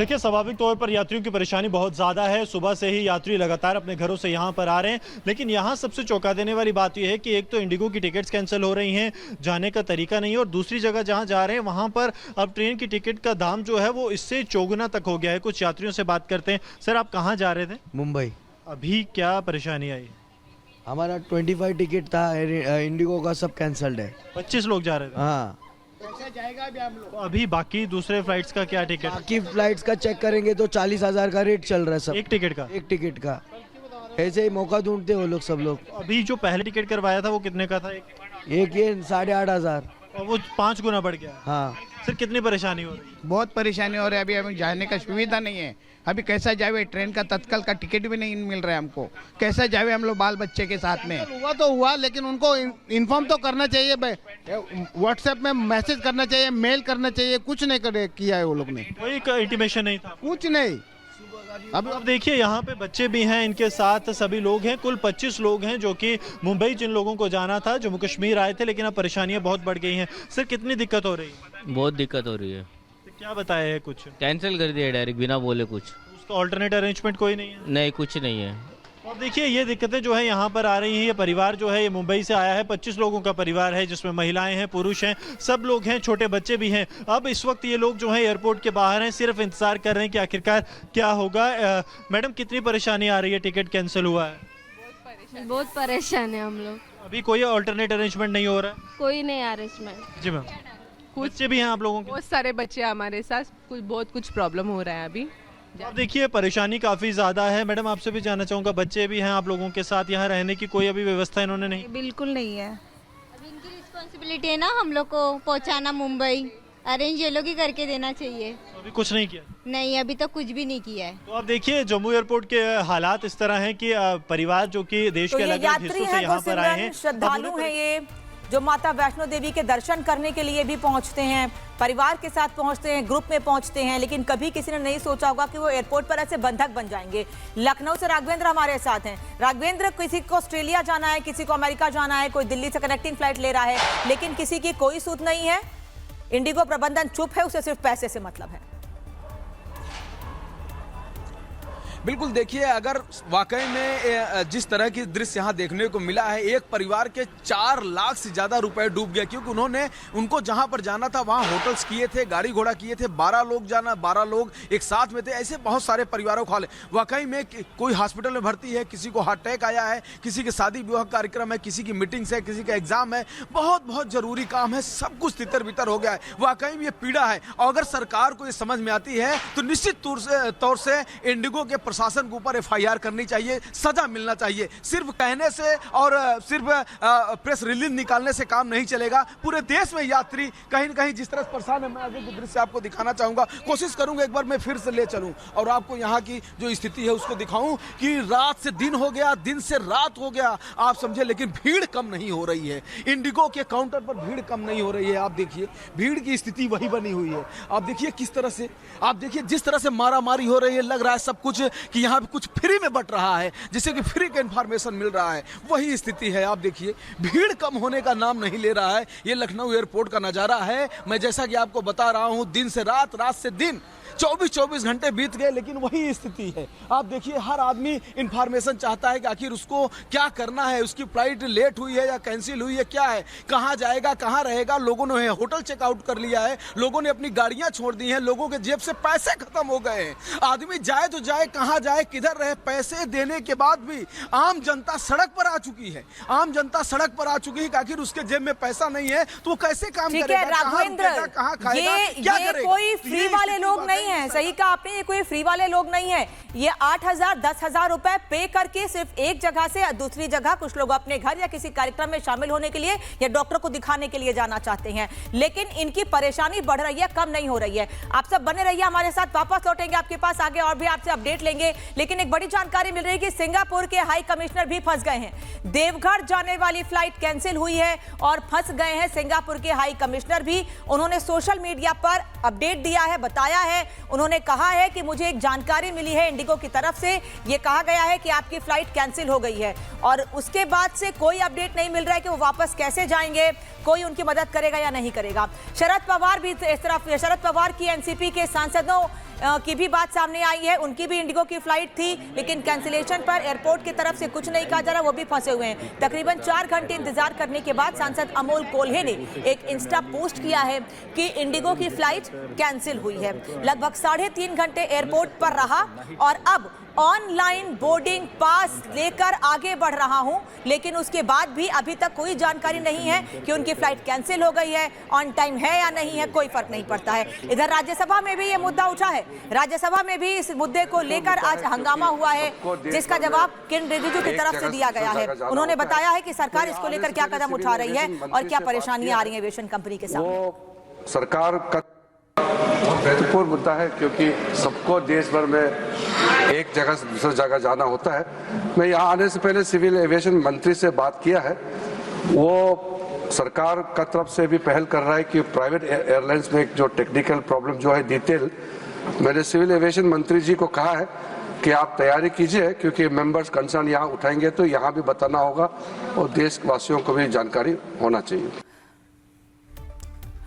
देखिए, स्वाभाविक तौर पर यात्रियों की परेशानी बहुत ज़्यादा है। सुबह से ही यात्री लगातार अपने घरों से यहाँ पर आ रहे हैं, लेकिन यहाँ सबसे चौंका देने वाली बात यह है कि एक तो इंडिगो की टिकट्स कैंसिल हो रही हैं, जाने का तरीका नहीं है, और दूसरी जगह जहाँ जा रहे हैं वहाँ पर अब ट्रेन की टिकट का दाम जो है वो इससे चौगुना तक हो गया है। कुछ यात्रियों से बात करते हैं। सर, आप कहाँ जा रहे थे? मुंबई। अभी क्या परेशानी आई? हमारा 25 टिकट था, इंडिगो का सब कैंसल्ड है। 25 लोग जा रहे थे? हाँ। जाएगा अभी हम लोग। अभी बाकी दूसरे फ्लाइट्स का क्या टिकट? बाकी फ्लाइट्स का चेक करेंगे तो 40,000 का रेट चल रहा है सब। एक टिकट का? एक टिकट का। ऐसे ही मौका ढूंढते वो लोग, सब लोग। अभी जो पहले टिकट करवाया था वो कितने का था? एक ये 8,500। और वो 5 गुना बढ़ गया। हाँ। सर, कितनी परेशानी हो रही है? बहुत परेशानी हो रही है। अभी हमें जाने का सुविधा नहीं है। अभी कैसा जावे, ट्रेन का तत्काल का टिकट भी नहीं मिल रहा है हमको। कैसा जावे हम लोग बाल बच्चे के साथ में? हुआ तो हुआ, लेकिन उनको इन्फॉर्म तो करना चाहिए, व्हाट्सएप में मैसेज करना चाहिए, मेल करना चाहिए। कुछ नहीं किया है वो लोग ने। कोई इंटीमेशन नहीं था? कुछ नहीं। अब देखिए, यहाँ पे बच्चे भी हैं, इनके साथ सभी लोग हैं। कुल 25 लोग हैं जो कि मुंबई जिन लोगों को जाना था, जम्मू कश्मीर आए थे, लेकिन अब परेशानियां बहुत बढ़ गई हैं। सर, कितनी दिक्कत हो रही है? बहुत दिक्कत हो रही है। तो क्या बताया है? कुछ कैंसिल कर दिया डायरेक्ट, बिना बोले कुछ। उसका ऑल्टरनेट अरेंजमेंट कोई नहीं है? नहीं, कुछ नहीं है। अब देखिए, ये दिक्कतें जो है यहाँ पर आ रही हैं। ये परिवार जो है ये मुंबई से आया है, 25 लोगों का परिवार है, जिसमें महिलाएं हैं, पुरुष हैं, सब लोग हैं, छोटे बच्चे भी हैं। अब इस वक्त ये लोग जो है एयरपोर्ट के बाहर हैं, सिर्फ इंतजार कर रहे हैं कि आखिरकार क्या होगा। मैडम, कितनी परेशानी आ रही है? टिकट कैंसिल हुआ है? बहुत परेशान है हम लोग। अभी कोई ऑल्टरनेट अरेंजमेंट नहीं हो रहा है? कोई नहीं अरेंजमेंट। जी मैम। बच्चे भी हैं आप लोगों के? बहुत सारे बच्चे हमारे साथ, कुछ प्रॉब्लम हो रहा है अभी। अब देखिए, परेशानी काफ़ी ज़्यादा है। मैडम, आपसे भी जानना चाहूँगा, बच्चे भी हैं आप लोगों के साथ, यहाँ रहने की कोई अभी व्यवस्था इन्होंने नहीं? बिल्कुल नहीं है। अभी इनकी रिस्पॉन्सिबिलिटी है ना हम लोग को पहुँचाना मुंबई। अरेंज ये लोग ही करके देना चाहिए। अभी कुछ नहीं किया? नहीं, अभी तक कुछ भी नहीं किया है। तो अब देखिए, जम्मू एयरपोर्ट के हालात इस तरह हैं कि परिवार जो कि देश के अलग अलग हिस्सों से यहाँ पर आए हैं, श्रद्धालु हैं ये, जो माता वैष्णो देवी के दर्शन करने के लिए भी पहुंचते हैं, परिवार के साथ पहुंचते हैं, ग्रुप में पहुंचते हैं, लेकिन कभी किसी ने नहीं सोचा होगा कि वो एयरपोर्ट पर ऐसे बंधक बन जाएंगे। लखनऊ से राघवेंद्र हमारे साथ हैं। राघवेंद्र, किसी को ऑस्ट्रेलिया जाना है, किसी को अमेरिका जाना है, कोई दिल्ली से कनेक्टिंग फ्लाइट ले रहा है, लेकिन किसी की कोई सूत नहीं है। इंडिगो प्रबंधन चुप है, उसे सिर्फ पैसे से मतलब है। बिल्कुल, देखिए, अगर वाकई में जिस तरह की दृश्य यहाँ देखने को मिला है, एक परिवार के 4 लाख से ज़्यादा रुपए डूब गया, क्योंकि उनको जहाँ पर जाना था वहाँ होटल्स किए थे, गाड़ी घोड़ा किए थे, 12 लोग जाना, 12 लोग एक साथ में थे। ऐसे बहुत सारे परिवारों को हाल है। वाकई में कोई हॉस्पिटल में भर्ती है, किसी को हार्ट अटैक आया है, किसी के शादी विवाह कार्यक्रम है, किसी की मीटिंग्स है, किसी का एग्जाम है, बहुत जरूरी काम है, सब कुछ तितर बितर हो गया है। वाकई में ये पीड़ा है, और अगर सरकार को ये समझ में आती है तो निश्चित तौर से इंडिगो के प्रशासन के ऊपर FIR करनी चाहिए, सजा मिलना चाहिए। सिर्फ कहने से और सिर्फ प्रेस रिलीज निकालने से काम नहीं चलेगा। पूरे देश में यात्री कहीं न कहीं जिस तरह से परेशान है, मैं आगे के दृश्य आपको दिखाना चाहूंगा, कोशिश करूंगा एक बार मैं फिर से ले चलूं और आपको यहाँ की जो स्थिति है उसको दिखाऊं कि रात से दिन हो गया, दिन से रात हो गया, आप समझे, लेकिन भीड़ कम नहीं हो रही है। इंडिगो के काउंटर पर भीड़ कम नहीं हो रही है। आप देखिए, भीड़ की स्थिति वही बनी हुई है। आप देखिए किस तरह से, आप देखिए जिस तरह से मारामारी हो रही है, लग रहा है सब कुछ कि यहाँ कुछ फ्री में बट रहा है, जिससे कि फ्री का इंफॉर्मेशन मिल रहा है, वही स्थिति है। आप देखिए, भीड़ कम होने का नाम नहीं ले रहा है। ये लखनऊ एयरपोर्ट का नज़ारा है। मैं जैसा कि आपको बता रहा हूँ, दिन से रात, रात से दिन, 24 घंटे बीत गए, लेकिन वही स्थिति है। आप देखिए, हर आदमी इंफॉर्मेशन चाहता है कि आखिर उसको क्या करना है, उसकी फ्लाइट लेट हुई है या कैंसिल हुई है, क्या है, कहाँ जाएगा, कहाँ रहेगा। लोगों ने होटल चेकआउट कर लिया है, लोगों ने अपनी गाड़ियां छोड़ दी हैं, लोगों के जेब से पैसे खत्म हो गए हैं। आदमी जाए तो जाए कहाँ जाए, किधर रहे। पैसे देने के बाद भी आम जनता सड़क पर आ चुकी है। आम जनता सड़क पर आ चुकी है कि आखिर उसके जेब में पैसा नहीं है तो वो कैसे काम करेगा, कहाँ रुकेगा, कहाँ खाएगा, क्या करेगा। कोई फ्री वाले लोग नहीं है, सही कहा आपने, ये कोई फ्री वाले लोग नहीं है। ये 8,000 10,000 रुपए पे करके सिर्फ एक जगह से दूसरी जगह, कुछ लोग अपने घर या किसी कार्यक्रम में शामिल होने के लिए या डॉक्टर को दिखाने के लिए जाना चाहते हैं, लेकिन इनकी परेशानी बढ़ रही है, कम नहीं हो रही है। आप सब बने रहिए हमारे साथ, वापस लौटेंगे आपके पास आगे और भी आपसे अपडेट लेंगे। लेकिन एक बड़ी जानकारी मिल रही है कि सिंगापुर के हाई कमिश्नर भी फंस गए हैं। देवघर जाने वाली फ्लाइट कैंसिल हुई है और फंस गए हैं सिंगापुर के हाई कमिश्नर भी। उन्होंने सोशल मीडिया पर अपडेट दिया है, बताया है उन्होंने कहा है कि मुझे एक जानकारी मिली है इंडिगो की तरफ से, ये कहा गया है कि आपकी फ्लाइट कैंसिल हो गई है और उसके बाद से कोई अपडेट नहीं मिल रहा है कि वो वापस कैसे जाएंगे, कोई उनकी मदद करेगा या नहीं करेगा। शरद पवार भी इस तरफ, शरद पवार की एनसीपी के सांसदों की भी बात सामने आई है, उनकी भी इंडिगो की फ्लाइट थी लेकिन कैंसिलेशन पर एयरपोर्ट की तरफ से कुछ नहीं कहा जा रहा, वो भी फंसे हुए हैं। तकरीबन 4 घंटे इंतजार करने के बाद सांसद अमोल कोल्हे ने एक इंस्टा पोस्ट किया है कि इंडिगो की फ्लाइट कैंसिल हुई है। लगभग 3.5 घंटे एयरपोर्ट पर रहा और अब ऑनलाइन बोर्डिंग पास लेकर आगे बढ़ रहा हूं, लेकिन उसके बाद भी अभी तक कोई जानकारी नहीं है कि उनकी फ्लाइट कैंसिल हो गई है, ऑन टाइम है या नहीं है, कोई फर्क नहीं पड़ता है। इधर राज्यसभा में भी ये मुद्दा उठा है, राज्यसभा में भी इस मुद्दे को लेकर आज हंगामा हुआ है, जिसका जवाब किरण रिजिजू की तरफ से दिया गया है। उन्होंने बताया है कि सरकार इसको लेकर क्या कदम उठा रही है और क्या परेशानियां आ रही है एविएशन कंपनी के सामने। सरकार का महत्वपूर्ण मुद्दा है क्योंकि सबको देश भर में एक जगह से दूसरी जगह जाना होता है। मैं यहाँ आने से पहले सिविल एविएशन मंत्री से बात किया है, वो सरकार का तरफ से भी पहल कर रहा है कि प्राइवेट एयरलाइंस में जो टेक्निकल प्रॉब्लम जो है डिटेल, मैंने सिविल एविएशन मंत्री जी को कहा है कि आप तैयारी कीजिए क्योंकि मेंबर्स कंसर्न यहाँ उठाएंगे तो यहाँ भी बताना होगा और देशवासियों को भी जानकारी होना चाहिए।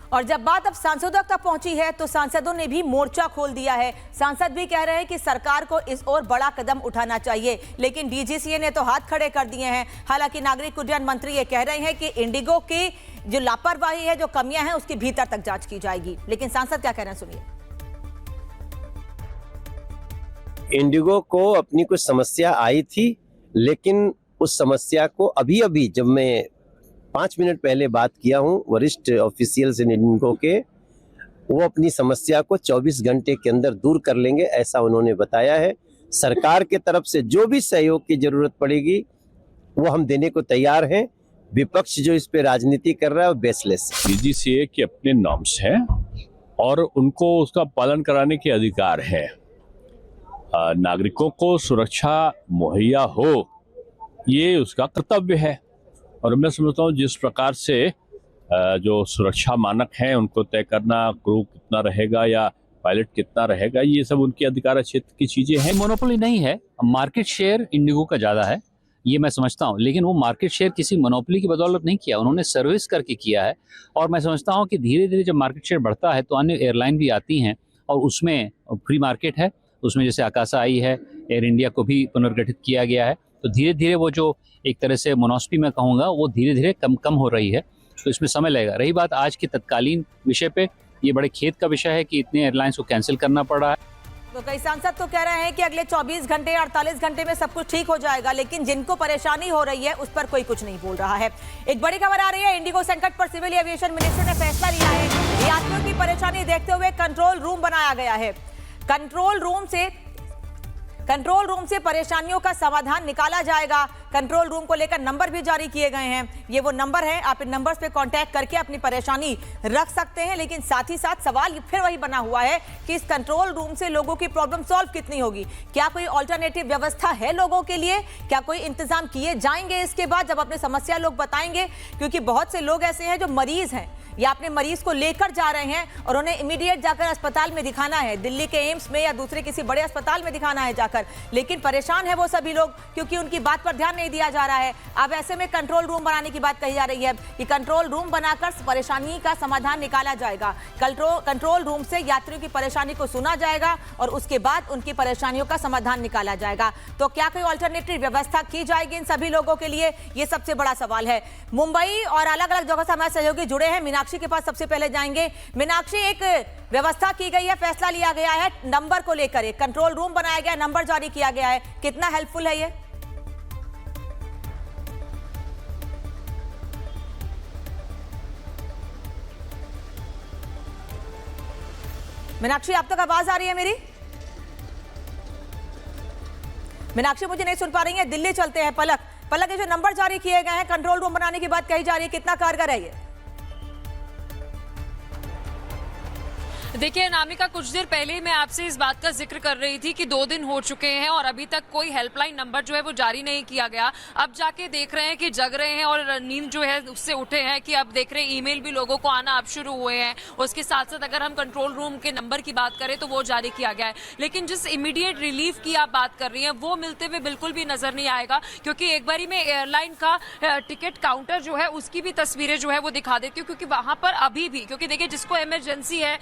और जब बात अब सांसदों तक पहुंची है तो सांसदों ने भी मोर्चा खोल दिया है। सांसद भी कह रहे हैं कि सरकार को इस ओर बड़ा कदम उठाना चाहिए, लेकिन डीजीसीए ने तो हाथ खड़े कर दिए हैं। हालांकि नागरिक उड्डयन मंत्री ये कह रहे हैं कि इंडिगो की जो लापरवाही है, जो कमियां हैं, उसकी भीतर तक जांच की जाएगी। लेकिन सांसद क्या कह रहे हैं, सुनिए। इंडिगो को अपनी कुछ समस्या आई थी, लेकिन उस समस्या को अभी जब मैं 5 मिनट पहले बात किया हूं वरिष्ठ ऑफिशियल्स इन इंडिगो के, वो अपनी समस्या को 24 घंटे के अंदर दूर कर लेंगे, ऐसा उन्होंने बताया है। सरकार के तरफ से जो भी सहयोग की जरूरत पड़ेगी वो हम देने को तैयार हैं। विपक्ष जो इस पे राजनीति कर रहा है वो बेसलेस है। डीजीसीए के अपने नॉर्म्स हैं और उनको उसका पालन कराने के अधिकार है। नागरिकों को सुरक्षा मुहैया हो, ये उसका कर्तव्य है। और मैं समझता हूँ जिस प्रकार से जो सुरक्षा मानक हैं उनको तय करना, क्रू कितना रहेगा या पायलट कितना रहेगा, ये सब उनके अधिकार क्षेत्र की चीजें हैं। मोनोपोली नहीं है, मार्केट शेयर इंडिगो का ज़्यादा है, ये मैं समझता हूँ, लेकिन वो मार्केट शेयर किसी मोनोपोली की बदौलत नहीं किया, उन्होंने सर्विस करके किया है। और मैं समझता हूँ कि धीरे धीरे जब मार्केट शेयर बढ़ता है तो अन्य एयरलाइन भी आती हैं और उसमें फ्री मार्केट है, उसमें जैसे आकाशा आई है, एयर इंडिया को भी पुनर्गठित किया गया है, तो धीरे धीरे वो जो एक तरह से मोनोस्पी में कहूँगा वो धीरे धीरे कम हो रही है, तो इसमें समय लगेगा। रही बात आज के तत्कालीन विषय पे, ये बड़े खेद का विषय है कि इतने एयरलाइंस को कैंसिल करना पड़ा है। तो कई सांसद तो कह रहे हैं कि अगले 24 घंटे 48 घंटे में सब कुछ ठीक हो जाएगा, लेकिन जिनको परेशानी हो रही है उस पर कोई कुछ नहीं बोल रहा है। एक बड़ी खबर आ रही है, इंडिगो संकट पर सिविल एविएशन मिनिस्टर ने फैसला लिया है। यात्रियों की परेशानी देखते हुए कंट्रोल रूम बनाया गया है। कंट्रोल रूम से परेशानियों का समाधान निकाला जाएगा। कंट्रोल रूम को लेकर नंबर भी जारी किए गए हैं। ये वो नंबर है, आप इन नंबर्स पे कांटेक्ट करके अपनी परेशानी रख सकते हैं। लेकिन साथ ही साथ सवाल फिर वही बना हुआ है कि इस कंट्रोल रूम से लोगों की प्रॉब्लम सॉल्व कितनी होगी। क्या कोई ऑल्टरनेटिव व्यवस्था है लोगों के लिए? क्या कोई इंतजाम किए जाएंगे इसके बाद जब अपनी समस्या लोग बताएंगे? क्योंकि बहुत से लोग ऐसे हैं जो मरीज हैं या अपने मरीज को लेकर जा रहे हैं और उन्हें इमीडिएट जाकर अस्पताल में दिखाना है, दिल्ली के एम्स में या दूसरे किसी बड़े अस्पताल में दिखाना है जाकर, लेकिन परेशान है वो सभी लोग क्योंकि उनकी बात पर ध्यान नहीं दिया जा रहा है। अब ऐसे में कंट्रोल रूम बनाने की बात कही जा रही है कि कंट्रोल रूम बनाकर परेशानी का समाधान निकाला जाएगा। कंट्रोल रूम से यात्रियों की परेशानी को सुना जाएगा और उसके बाद उनकी परेशानियों का समाधान निकाला जाएगा। तो क्या कोई ऑल्टरनेटिव व्यवस्था की जाएगी इन सभी लोगों के लिए? ये सबसे बड़ा सवाल है। मुंबई और अलग अलग जगह से हमारे सहयोगी जुड़े हैं। मीनाक्षी के पास सबसे पहले जाएंगे। मीनाक्षी, एक व्यवस्था की गई है, फैसला लिया गया है नंबर को लेकर, एक कंट्रोल रूम बनाया गया, नंबर जारी किया गया है, कितना हेल्पफुल है ये? मीनाक्षी, आप तक आवाज आ रही है मेरी? मीनाक्षी मुझे नहीं सुन पा रही है। दिल्ली चलते हैं। पलक, ये जो नंबर जारी किए गए हैं, कंट्रोल रूम बनाने की बात कही जा रही है, कितना कारगर है ये? देखिए अनामिका, कुछ देर पहले मैं आपसे इस बात का जिक्र कर रही थी कि 2 दिन हो चुके हैं और अभी तक कोई हेल्पलाइन नंबर जो है वो जारी नहीं किया गया। अब जाके देख रहे हैं कि जग रहे हैं और नींद जो है उससे उठे हैं कि अब देख रहे हैं ईमेल भी लोगों को आना अब शुरू हुए हैं। उसके साथ साथ अगर हम कंट्रोल रूम के नंबर की बात करें तो वो जारी किया गया है, लेकिन जिस इमीडिएट रिलीफ की आप बात कर रही हैं वो मिलते हुए बिल्कुल भी नजर नहीं आएगा। क्योंकि एक बारी में एयरलाइन का टिकट काउंटर जो है उसकी भी तस्वीरें जो है वो दिखा देती हूँ, क्योंकि वहां पर अभी भी, क्योंकि देखिए जिसको इमरजेंसी है,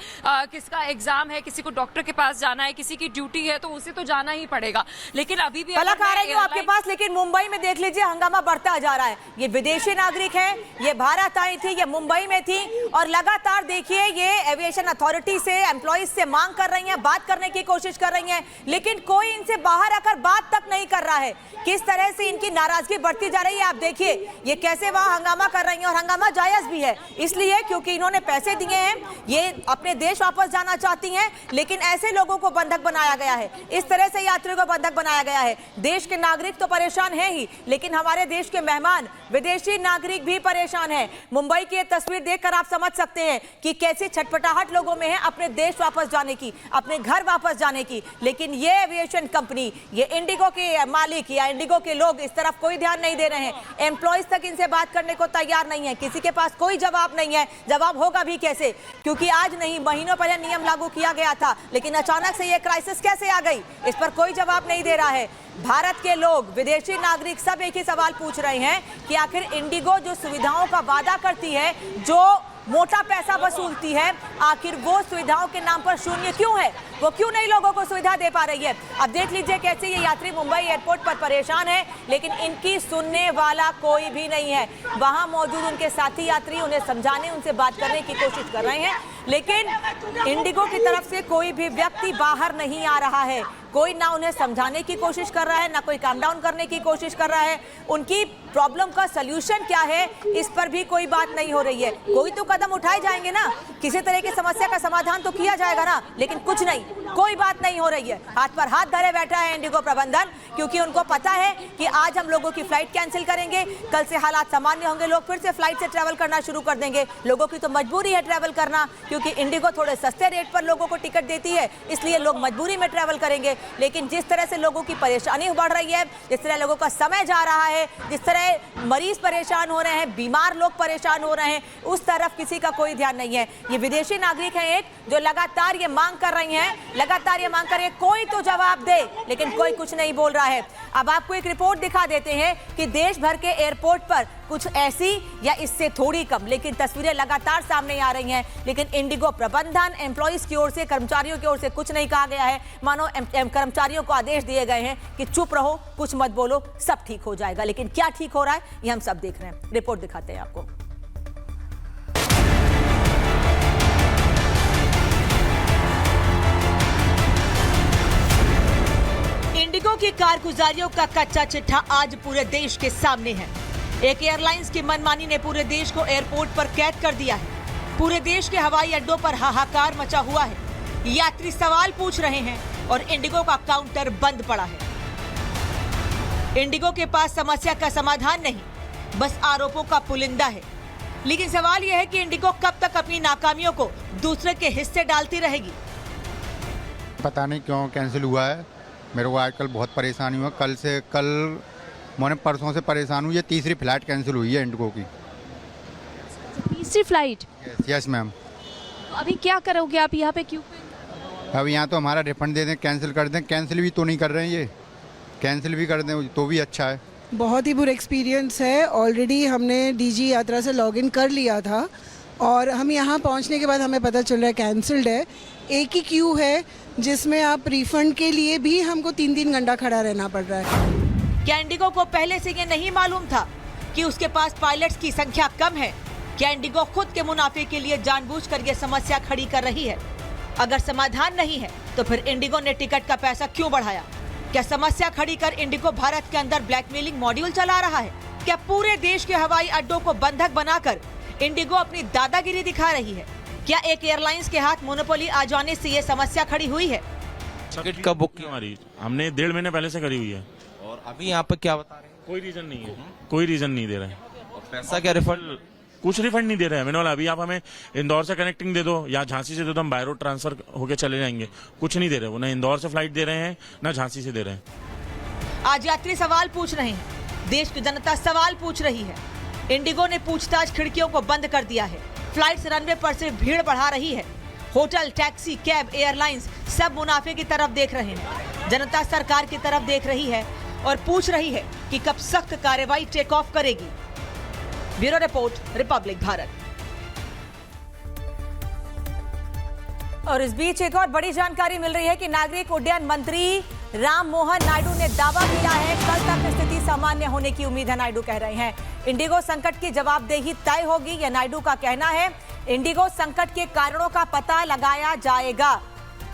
किसका एग्जाम है, किसी को डॉक्टर के पास जाना है, किसी की ड्यूटी है, तो उसे तो जाना ही पड़ेगा। लेकिन अभी भी पलक आ रही हूँ आपके पास, लेकिन मुंबई में देख लीजिए हंगामा बढ़ता जा रहा है। ये विदेशी नागरिक है, ये भारत आई थी, ये मुंबई में थी और लगातार देखिए ये एविएशन अथॉरिटी से, एम्प्लॉइज से मांग कर रही हैं, बात करने की कोशिश कर रही हैं, लेकिन कोई इनसे बाहर आकर बात तक नहीं कर रहा है। किस तरह से इनकी नाराजगी बढ़ती जा रही है आप देखिए, ये कैसे वहां हंगामा कर रही हैं और हंगामा जायज भी है इसलिए क्योंकि इन्होंने पैसे दिए हैं, ये अपने देश वापस जाना चाहती हैं, लेकिन ऐसे लोगों को बंधक बनाया गया है, इस तरह से यात्रियों को बंधक बनाया गया है। देश के नागरिक तो परेशान है ही, लेकिन हमारे देश के मेहमान विदेशी नागरिक भी परेशान है। मुंबई की ये तस्वीर देखकर आप समझ सकते हैं कि कैसी छटपटाहट लोगों में है अपने देश वापस जाने की, अपने घर वापस जाने की। लेकिन ये एविएशन कंपनी, ये इंडिगो के मालिक या इंडिगो के लोग इस तरफ कोई ध्यान नहीं दे रहे हैं। एम्प्लॉइज तक इनसे बात करने को तैयार नहीं है, किसी के पास कोई जवाब नहीं है। जवाब होगा भी कैसे, क्योंकि आज नहीं महीनों पहले नियम लागू किया गया था, लेकिन अचानक से ये क्राइसिस कैसे आ गई, इस पर कोई जवाब नहीं दे रहा है। भारत के लोग, विदेशी नागरिक सब एक ही सवाल पूछ रहे हैं कि आखिर इंडिगो जो सुविधाओं का वादा करती है, जो मोटा पैसा वसूलती है, आखिर वो सुविधाओं के नाम पर शून्य क्यों है, वो क्यों नहीं लोगों को सुविधा दे पा रही है। अब देख लीजिए कैसे ये यात्री मुंबई एयरपोर्ट पर परेशान है, लेकिन इनकी सुनने वाला कोई भी नहीं है। वहां मौजूद उनके साथी यात्री उन्हें समझाने, उनसे बात करने की कोशिश कर रहे हैं, लेकिन इंडिगो की तरफ से कोई भी व्यक्ति बाहर नहीं आ रहा है। कोई ना उन्हें समझाने की कोशिश कर रहा है, ना कोई काम डाउन करने की कोशिश कर रहा है। उनकी प्रॉब्लम का सलूशन क्या है, इस पर भी कोई बात नहीं हो रही है। कोई तो कदम उठाए जाएंगे ना, किसी तरह की समस्या का समाधान तो किया जाएगा ना, लेकिन कुछ नहीं, कोई बात नहीं हो रही है। हाथ पर हाथ धरे बैठा है इंडिगो प्रबंधन, क्योंकि उनको पता है कि आज हम लोगों की फ्लाइट कैंसिल करेंगे, कल से हालात सामान्य होंगे, लोग फिर से फ्लाइट से ट्रैवल करना शुरू कर देंगे। लोगों की तो मजबूरी है ट्रैवल करना, क्योंकि इंडिगो थोड़े सस्ते रेट पर लोगों को टिकट देती है, इसलिए लोग मजबूरी में ट्रैवल करेंगे। लेकिन जिस तरह से लोगों की परेशानी बढ़ रही है, जिस तरह लोगों का समय जा रहा है, जिस तरह मरीज परेशान हो रहे हैं, बीमार लोग परेशान हो रहे हैं, उस तरफ किसी का कोई ध्यान नहीं है। ये विदेशी नागरिक हैं एक, जो लगातार ये मांग कर रही हैं, लगातार ये मांग कर रही है कोई तो जवाब दे, लेकिन कोई कुछ नहीं बोल रहा है। अब आपको एक रिपोर्ट दिखा देते हैं कि देश भर के एयरपोर्ट पर कुछ ऐसी या इससे थोड़ी कम लेकिन तस्वीरें लगातार सामने आ रही हैं, लेकिन इंडिगो प्रबंधन, एम्प्लॉइज की ओर से, कर्मचारियों की ओर से कुछ नहीं कहा गया है। मानो कर्मचारियों को आदेश दिए गए हैं कि चुप रहो, कुछ मत बोलो, सब ठीक हो जाएगा। लेकिन क्या ठीक हो रहा है ये हम सब देख रहे हैं। रिपोर्ट दिखाते हैं आपको। इंडिगो की कारगुजारियों का कच्चा चिट्ठा आज पूरे देश के सामने है। एक एयरलाइंस की मनमानी ने पूरे देश को एयरपोर्ट पर कैद कर दिया है। पूरे देश के हवाई अड्डों पर हाहाकार मचा हुआ है। यात्री सवाल पूछ रहे हैं और इंडिगो का काउंटर बंद पड़ा है। इंडिगो के पास समस्या का समाधान नहीं, बस आरोपों का पुलिंदा है। लेकिन सवाल यह है कि इंडिगो कब तक अपनी नाकामियों को दूसरे के हिस्से डालती रहेगी। पता नहीं क्यों कैंसिल हुआ है। मेरे को आजकल बहुत परेशानी हुआ। कल मैंने परसों से परेशान हूँ। ये तीसरी फ्लाइट कैंसिल हुई है इंडिगो की। तीसरी फ्लाइट? Yes ma'am. तो अभी क्या करोगे आप यहाँ पे, क्यों? अब यहाँ तो हमारा रिफंड दे दें, कैंसिल कर दें। कैंसिल भी तो नहीं कर रहे हैं, ये कैंसिल भी कर दें तो भी अच्छा है। बहुत ही बुरा एक्सपीरियंस है। ऑलरेडी हमने डीजी यात्रा से लॉगिन कर लिया था और हम यहाँ पहुँचने के बाद हमें पता चल रहा है कैंसिल्ड है। एक ही क्यू है जिसमें आप रिफंड के लिए भी हमको 3-3 घंटा खड़ा रहना पड़ रहा है। क्या इंडिगो को पहले से ये नहीं मालूम था कि उसके पास पायलट्स की संख्या कम है? क्या इंडिगो खुद के मुनाफे के लिए जानबूझकर ये समस्या खड़ी कर रही है? अगर समाधान नहीं है तो फिर इंडिगो ने टिकट का पैसा क्यों बढ़ाया? क्या समस्या खड़ी कर इंडिगो भारत के अंदर ब्लैकमेलिंग मॉड्यूल चला रहा है? क्या पूरे देश के हवाई अड्डों को बंधक बनाकर इंडिगो अपनी दादागिरी दिखा रही है? क्या एक एयरलाइंस के हाथ मोनोपोली आ जाने से ये समस्या खड़ी हुई है? टिकट कब बुक की हमारी? हमने 1.5 महीने पहले से करी हुई है। और अभी यहाँ पर क्या बता रहे हैं? कोई रीजन नहीं है, कोई रीजन नहीं दे रहे हैं। और पैसा क्या रिफंड? कुछ रिफंड नहीं दे रहे हैं। मैंने बोला अभी आप हमें इंदौर से कनेक्टिंग दे दो या झांसी से दे दो, हम बाय रोड ट्रांसफर होके चले जाएंगे। कुछ नहीं दे रहे वो, ना इंदौर से फ्लाइट दे रहे हैं ना झांसी से दे रहे हैं। आज यात्री सवाल पूछ रहे हैं, देश की जनता सवाल पूछ रही है। इंडिगो ने पूछताछ खिड़कियों को बंद कर दिया है। फ्लाइट्स रनवे पर सिर्फ भीड़ बढ़ा रही है। होटल, टैक्सी, कैब, एयरलाइंस सब मुनाफे की तरफ देख रहे हैं। जनता सरकार की तरफ देख रही है और पूछ रही है कि कब सख्त कार्रवाई टेक ऑफ करेगी। Bureau report, Republic Bharat. और इस बीच एक और बड़ी जानकारी मिल रही है कि नागरिक उड्डयन मंत्री राम मोहन नायडू ने दावा किया है कल तक स्थिति सामान्य होने की उम्मीद है। नायडू कह रहे हैं इंडिगो संकट की जवाबदेही तय होगी, यह नायडू का कहना है। इंडिगो संकट के कारणों का पता लगाया जाएगा।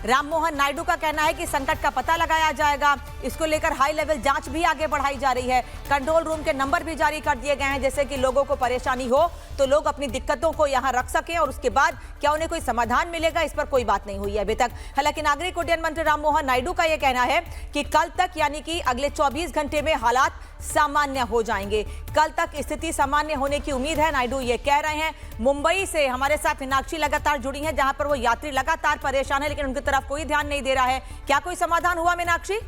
राम मोहन नायडू का कहना है कि संकट का पता लगाया जाएगा। इसको लेकर हाई लेवल जांच भी आगे बढ़ाई जा रही है। कंट्रोल रूम के नंबर भी जारी कर दिए गए हैं, जैसे कि लोगों को परेशानी हो तो लोग अपनी दिक्कतों को यहां रख सकें और उसके बाद क्या उन्हें कोई समाधान मिलेगा, इस पर कोई बात नहीं हुई है अभी तक। हालांकि नागरिक उड्डयन मंत्री राम मोहन नायडू का यह कहना है कि कल तक यानी कि अगले 24 घंटे में हालात सामान्य हो जाएंगे। कल तक स्थिति सामान्य होने की उम्मीद है, नायडू ये कह रहे हैं। मुंबई से हमारे साथ मीनाक्षी लगातार जुड़ी हैं, जहां पर वो यात्री लगातार परेशान है लेकिन उनकी तरफ कोई ध्यान नहीं दे रहा है। क्या कोई समाधान हुआ मीनाक्षी?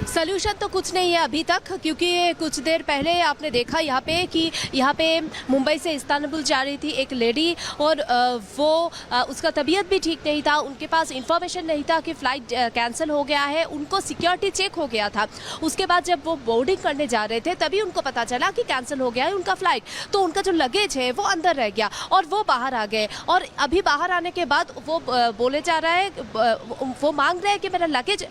सोल्यूशन तो कुछ नहीं है अभी तक, क्योंकि कुछ देर पहले आपने देखा यहाँ पे कि यहाँ पे मुंबई से इस्तांबुल जा रही थी एक लेडी और वो उसका तबीयत भी ठीक नहीं था। उनके पास इंफॉर्मेशन नहीं था कि फ़्लाइट कैंसिल हो गया है। उनको सिक्योरिटी चेक हो गया था। उसके बाद जब वो बोर्डिंग करने जा रहे थे तभी उनको पता चला कि कैंसिल हो गया है उनका फ़्लाइट। तो उनका जो लगेज है वो अंदर रह गया और वो बाहर आ गए। और अभी बाहर आने के बाद वो बोले जा रहा है, वो मांग रहे हैं कि मेरा लगेज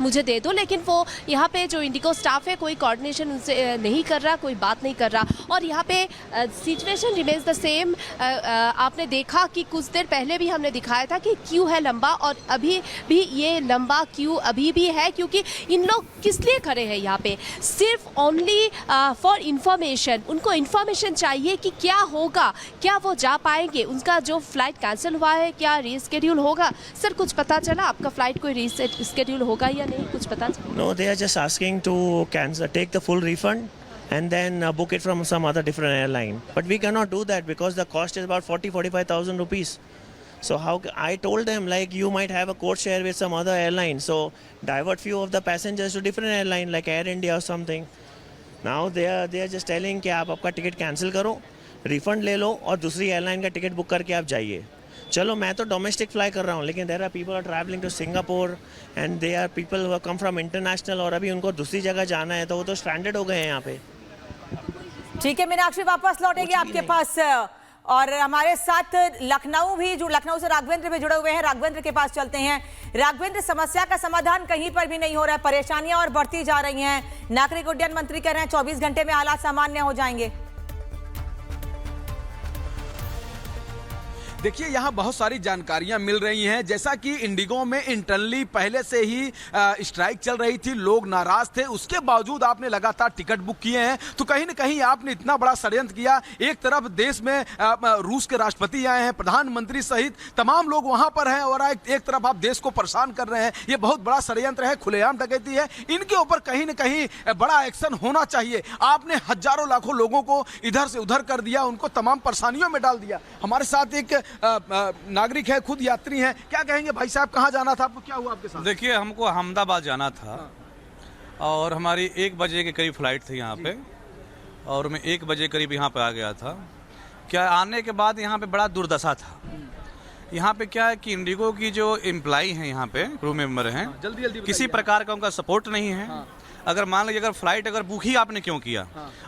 मुझे दे दो, लेकिन वो यहाँ पे जो इंडिगो स्टाफ है कोई कोऑर्डिनेशन उनसे नहीं कर रहा, कोई बात नहीं कर रहा। और यहाँ पे सिचुएशन रिमेन्स द सेम। आपने देखा कि कुछ देर पहले भी हमने दिखाया था कि क्यू है लंबा, और अभी भी ये लंबा क्यू अभी भी है, क्योंकि इन लोग किस लिए खड़े हैं यहाँ पे? सिर्फ ओनली फॉर इंफॉर्मेशन। उनको इंफॉर्मेशन चाहिए कि क्या होगा, क्या वो जा पाएंगे, उनका जो फ्लाइट कैंसिल हुआ है क्या रीस्केड्यूल होगा। सर कुछ पता चला आपका फ्लाइट कोई रीस्केड्यूल होगा या नहीं, कुछ पता चला? No, they are just asking to cancel, take the full refund and then book it from some other different airline. But we cannot do that because the cost is about 40,000-45,000 rupees. So how I told them like you might have a code share with some other airline, so divert few of the passengers to different airline like Air India or something. Now they are just telling कि आप आपका ticket cancel करो, refund ले लो और दूसरी airline का ticket book करके आप जाइए। चलो मैं तो डोमेस्टिक फ्लाई कर रहा हूँ, लेकिन there are people are travelling to Singapore and they are people who come from international, और अभी उनको दूसरी जगह जाना है तो वो तो स्ट्रैंडेड हो गए हैं यहाँ पे। ठीक है मीनाक्षी, वापस लौटेंगे आपके पास। और हमारे साथ लखनऊ से राघवेंद्र भी जुड़े हुए हैं। राघवेंद्र के पास चलते हैं। राघवेंद्र, समस्या का समाधान कहीं पर भी नहीं हो रहा है, परेशानियां और बढ़ती जा रही हैं। नागरिक उड्डयन मंत्री कह रहे हैं 24 घंटे में हालात सामान्य हो जाएंगे। देखिए यहाँ बहुत सारी जानकारियां मिल रही हैं, जैसा कि इंडिगो में इंटरनली पहले से ही स्ट्राइक चल रही थी, लोग नाराज थे, उसके बावजूद आपने लगातार टिकट बुक किए हैं। तो कहीं ना कहीं आपने इतना बड़ा षड्यंत्र किया। एक तरफ देश में रूस के राष्ट्रपति आए हैं, प्रधानमंत्री सहित तमाम लोग वहां पर हैं, और एक तरफ आप देश को परेशान कर रहे हैं। ये बहुत बड़ा षड्यंत्र है, खुलेआम डकैती है। इनके ऊपर कहीं ना कहीं बड़ा एक्शन होना चाहिए। आपने हजारों लाखों लोगों को इधर से उधर कर दिया, उनको तमाम परेशानियों में डाल दिया। हमारे साथ एक नागरिक है, खुद यात्री हैं, क्या कहेंगे भाई साहब, कहाँ जाना था आपको, क्या हुआ आपके साथ? देखिए हमको अहमदाबाद जाना था और हमारी 1 बजे के करीब फ्लाइट थी यहाँ पे, और मैं 1 बजे करीब यहाँ पे आ गया था। क्या आने के बाद यहाँ पे बड़ा दुर्दशा था। यहाँ पे क्या है कि इंडिगो की जो एम्प्लॉई हैं यहाँ पे, क्रू मेंबर हैं, जल्दी किसी प्रकार का उनका सपोर्ट नहीं है। अगर मान लीजिए अगर फ्लाइट अगर बुक ही आपने क्यों किया,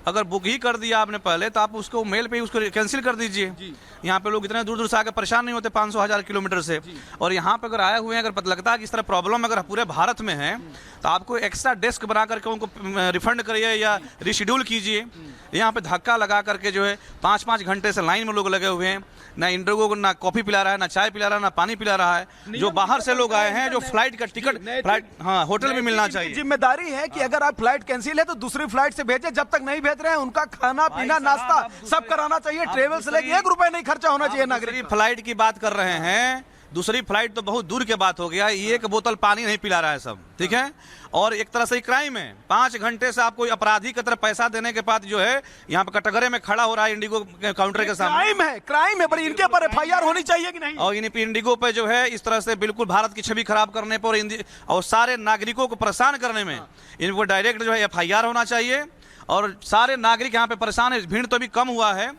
अगर बुक ही कर दिया आपने पहले, तो आप उसको मेल पे ही उसको कैंसिल कर दीजिए। यहाँ पे लोग इतने दूर दूर से आकर परेशान नहीं होते 500-1000 किलोमीटर से। और यहाँ पे अगर आए हुए हैं, अगर पता लगता है कि इस तरह प्रॉब्लम अगर पूरे भारत में है, तो आपको एक्स्ट्रा डेस्क बना करके उनको रिफंड करिए या रिशेड्यूल कीजिए। यहाँ पे धक्का लगा करके जो है 5-5 घंटे से लाइन में लोग लगे हुए हैं, ना इंडिगो को ना कॉफी पिला रहा है, ना चाय पिला रहा है, ना पानी पिला रहा है। जो बाहर से लोग आए हैं, जो फ्लाइट का टिकट, फ्लाइट होटल में मिलना चाहिए। जिम्मेदारी है कि अगर आप फ्लाइट कैंसिल है तो दूसरी फ्लाइट से भेजे, जब तक नहीं भेज रहे हैं उनका खाना पीना नाश्ता सब कराना चाहिए। ट्रेवल से लेके 1 रुपए नहीं खर्चा होना चाहिए। नागरिक फ्लाइट की बात कर रहे हैं दूसरी फ्लाइट तो बहुत दूर के बात हो गया है, एक बोतल पानी नहीं पिला रहा है सब, ठीक है। और एक तरह से क्राइम है, 5 घंटे से आप कोई अपराधी की तरह पैसा देने के बाद जो है यहाँ पे कटघरे में खड़ा हो रहा है इंडिगो काउंटर के सामने। क्राइम है, पर इनके ऊपर FIR होनी चाहिए कि नहीं? और इन इंडिगो पे जो है इस तरह से बिल्कुल भारत की छवि खराब करने पर और सारे नागरिकों को परेशान करने में इनको डायरेक्ट जो है FIR होना चाहिए। और सारे नागरिक यहाँ पे परेशान है, भीड़ तो अभी कम हुआ है,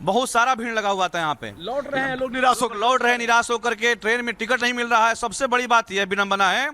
बहुत सारा भीड़ लगा हुआ था यहाँ पे। लौट रहे हैं लोग निराश होकर के, ट्रेन में टिकट नहीं मिल रहा है। सबसे बड़ी बात यह विडंबना है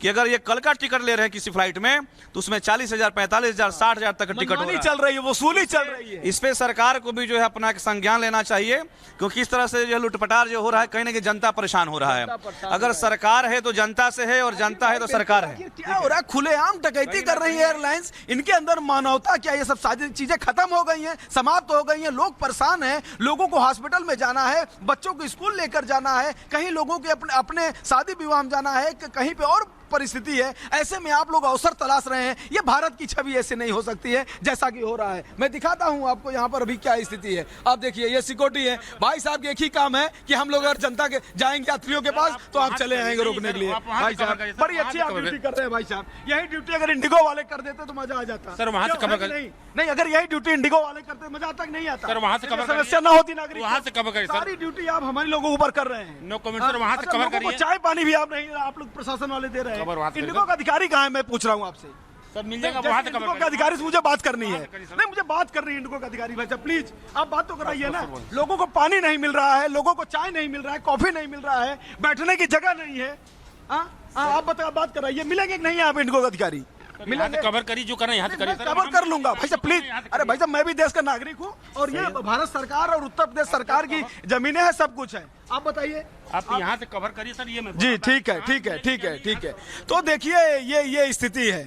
कि अगर ये कल का टिकट ले रहे हैं किसी फ्लाइट में तो उसमें 40,000, 45,000, 60,000 तक टिकट हो रहा है। चल रही है, वसूली चल रही है। इस पे सरकार को भी जो है अपना संज्ञान लेना चाहिए, क्योंकि इस तरह से जो लुटपटार जो हो रहा है कहीं ना कहीं जनता परेशान हो रहा है। अगर सरकार है तो जनता से है और जनता है तो सरकार है। क्या हो रहा है? खुलेआम डकैती कर रही है एयरलाइंस। इनके अंदर मानवता क्या, ये सब सारी चीजें खत्म हो गई हैं, समाप्त हो गई हैं। लोग परेशान हैं, लोगों को हॉस्पिटल में जाना है, बच्चों को स्कूल लेकर जाना है, कहीं लोगों के अपने शादी विवाह में जाना है, कहीं पे और परिस्थिति है। ऐसे में आप लोग अवसर तलाश रहे हैं। ये भारत की छवि ऐसे नहीं हो सकती है जैसा कि हो रहा है। मैं दिखाता हूं आपको यहाँ पर अभी क्या स्थिति है। आप देखिए, ये सिक्योरिटी है। भाई साहब, एक ही काम है कि हम लोग अगर जनता के जाएंगे यात्रियों के पास तो आप चले आएंगे रोकने के लिए। भाई साहब बड़ी अच्छी आप ड्यूटी कर रहे हैं। भाई साहब, यही ड्यूटी अगर इंडिगो वाले कर देते तो मजा आ जाता। सर वहाँ से कवर नहीं, अगर यही ड्यूटी इंडिगो वाले करते मजा तक नहीं आता। सर वहाँ से कवर समस्या ना होती नागरिक, वहाँ से कवर करिए। सारी ड्यूटी आप हमारे लोगों के ऊपर कर रहे हैं। नो कमेंट सर, वहाँ से कवर करिए। चाय पानी भी आप नहीं, आप लोग प्रशासन वाले दे रहे हैं। इंडिगो का अधिकारी कहाँ है, मैं पूछ रहा हूँ आपसे। सर मिल जाएगा, वहाँ से कवर इंडिगो का अधिकारी से मुझे बात करनी है। नहीं, मुझे बात करनी है इंडिगो का अधिकारी भाई साहब, प्लीज आप बात तो कराइए ना। लोगों को पानी नहीं मिल रहा है, लोगों को चाय नहीं मिल रहा है, कॉफी नहीं मिल रहा है, बैठने की जगह नहीं है। आप बात कराइए, मिलेंगे कि नहीं आप इंडिगो का अधिकारी? मिलेंगे, कवर करिए जो करना है यहाँ से करिए। कवर कर लूंगा भाई साहब, प्लीज। अरे भाई साहब, मैं भी देश का नागरिक हूँ और ये भारत सरकार और उत्तर प्रदेश सरकार की जमीनें हैं, सब कुछ है। आप बताइए, आप यहाँ से कवर करिए सर। ये जी ठीक है। तो देखिए, ये स्थिति है।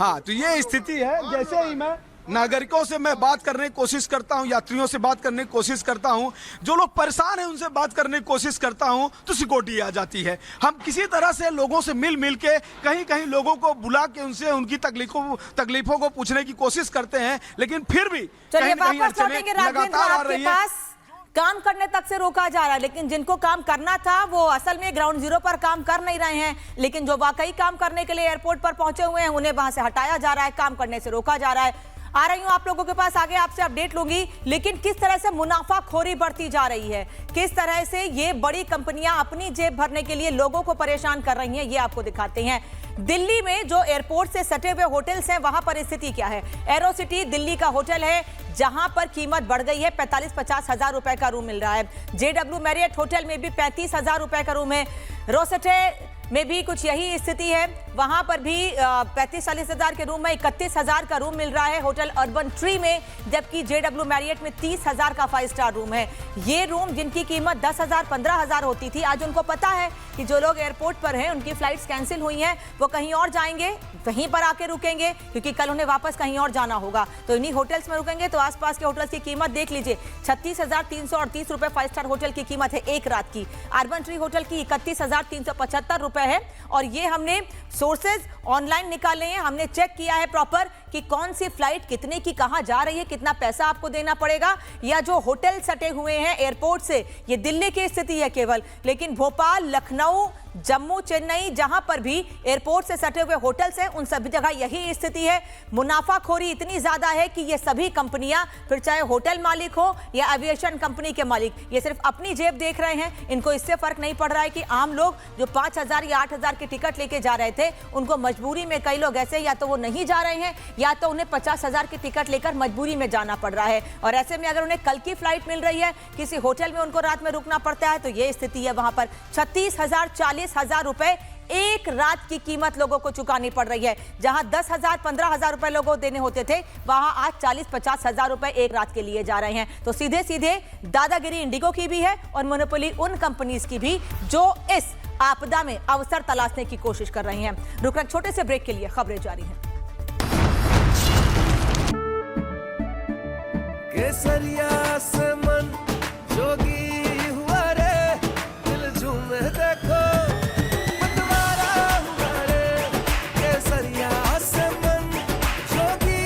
हाँ, तो ये स्थिति है। जैसे ही मैं नागरिकों से मैं बात करने की कोशिश करता हूं, यात्रियों से बात करने की कोशिश करता हूं, जो लोग परेशान हैं उनसे बात करने की कोशिश करता हूं तो सिक्योरिटी आ जाती है। हम किसी तरह से लोगों से मिल के कहीं लोगों को बुला के उनसे उनकी तकलीफों को पूछने की कोशिश करते हैं, लेकिन फिर भी चलिए वापस लौटेंगे राघवेंद्र आपके पास। काम करने तक से रोका जा रहा है, लेकिन जिनको काम करना था वो असल में ग्राउंड जीरो पर काम कर नहीं रहे हैं, लेकिन जो वाकई काम करने के लिए एयरपोर्ट पर पहुंचे हुए हैं उन्हें वहां से हटाया जा रहा है, काम करने से रोका जा रहा है। आ रही हूं आप लोगों के पास, आगे आपसे अपडेट लूंगी। लेकिन किस तरह से मुनाफाखोरी बढ़ती जा रही है, किस तरह से ये बड़ी कंपनियां अपनी जेब भरने के लिए लोगों को परेशान कर रही हैं, ये आपको दिखाते हैं। दिल्ली में जो एयरपोर्ट से सटे हुए होटल्स हैं वहां पर स्थिति क्या है। एरो सिटी दिल्ली का होटल है जहां पर कीमत बढ़ गई है, 45-50 हजार रुपए का रूम मिल रहा है। JW मैरियट होटल में भी 35 हजार रुपए का रूम है। रोसेटे में भी कुछ यही स्थिति है, वहां पर भी 35-40 हजार के रूम में 31 हजार का रूम मिल रहा है होटल अर्बन ट्री में, जबकि JW मैरियट में 30 हजार का 5 स्टार रूम है। ये रूम जिनकी कीमत 10 हजार 15 हजार होती थी, आज उनको पता है कि जो लोग एयरपोर्ट पर हैं उनकी फ्लाइट्स कैंसिल हुई हैं, वो कहीं और जाएंगे, वहीं पर आके रुकेंगे, क्योंकि कल उन्हें वापस कहीं और जाना होगा, तो इन्हीं होटल्स में रुकेंगे। तो आसपास के होटल्स की कीमत देख लीजिए, 36,338 रुपए 5 स्टार होटल की कीमत है एक रात की। अर्बन ट्री होटल की 31,375 रुपए है। और ये हमने सोर्सेज ऑनलाइन निकाले हैं, हमने चेक किया है प्रॉपर कि कौन सी फ्लाइट कितने की कहां जा रही है, कितना पैसा आपको देना पड़ेगा। या जो होटल सटे हुए हैं एयरपोर्ट से, ये दिल्ली की स्थिति है केवल, लेकिन भोपाल, लखनऊ, जम्मू, चेन्नई, जहां पर भी एयरपोर्ट से सटे हुए होटल्स हैं उन सभी जगह यही स्थिति है। मुनाफाखोरी इतनी ज्यादा है कि ये सभी कंपनियां, फिर चाहे होटल मालिक हो या एविएशन कंपनी के मालिक, ये सिर्फ अपनी जेब देख रहे हैं। इनको इससे फर्क नहीं पड़ रहा है कि आम लोग जो 5,000 या 8,000 की टिकट लेके जा रहे थे, उनको मजबूरी में कई लोग ऐसे या तो वो नहीं जा रहे हैं या तो उन्हें 50,000 की टिकट लेकर मजबूरी में जाना पड़ रहा है। और ऐसे में अगर उन्हें कल की फ्लाइट मिल रही है, किसी होटल में उनको रात में रुकना पड़ता है, तो ये स्थिति है। वहां पर 36,000 40,000 रुपए एक रात की कीमत लोगों को चुकानी पड़ रही है। जहां 10,000 15,000 रुपए लोगों को देने होते थे, वहां आज 40-50 हजार रुपए एक रात के लिए जा रहे हैं। तो सीधे सीधे दादागिरी इंडिगो की भी है और मोनोपोली उन कंपनीज की भी जो इस आपदा में अवसर तलाशने की कोशिश कर रही हैं। रुक एक छोटे से ब्रेक के लिए, खबरें जारी हैं। केसरिया से मन जोगी हुआ रे, दिल झूमे देखो मतवारा हुआ रे, केसरिया से मन जोगी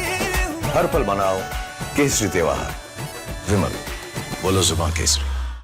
हुआ। हर पल मनाओ केसरी त्योहार। विमल, बोलो जुबान केसरी।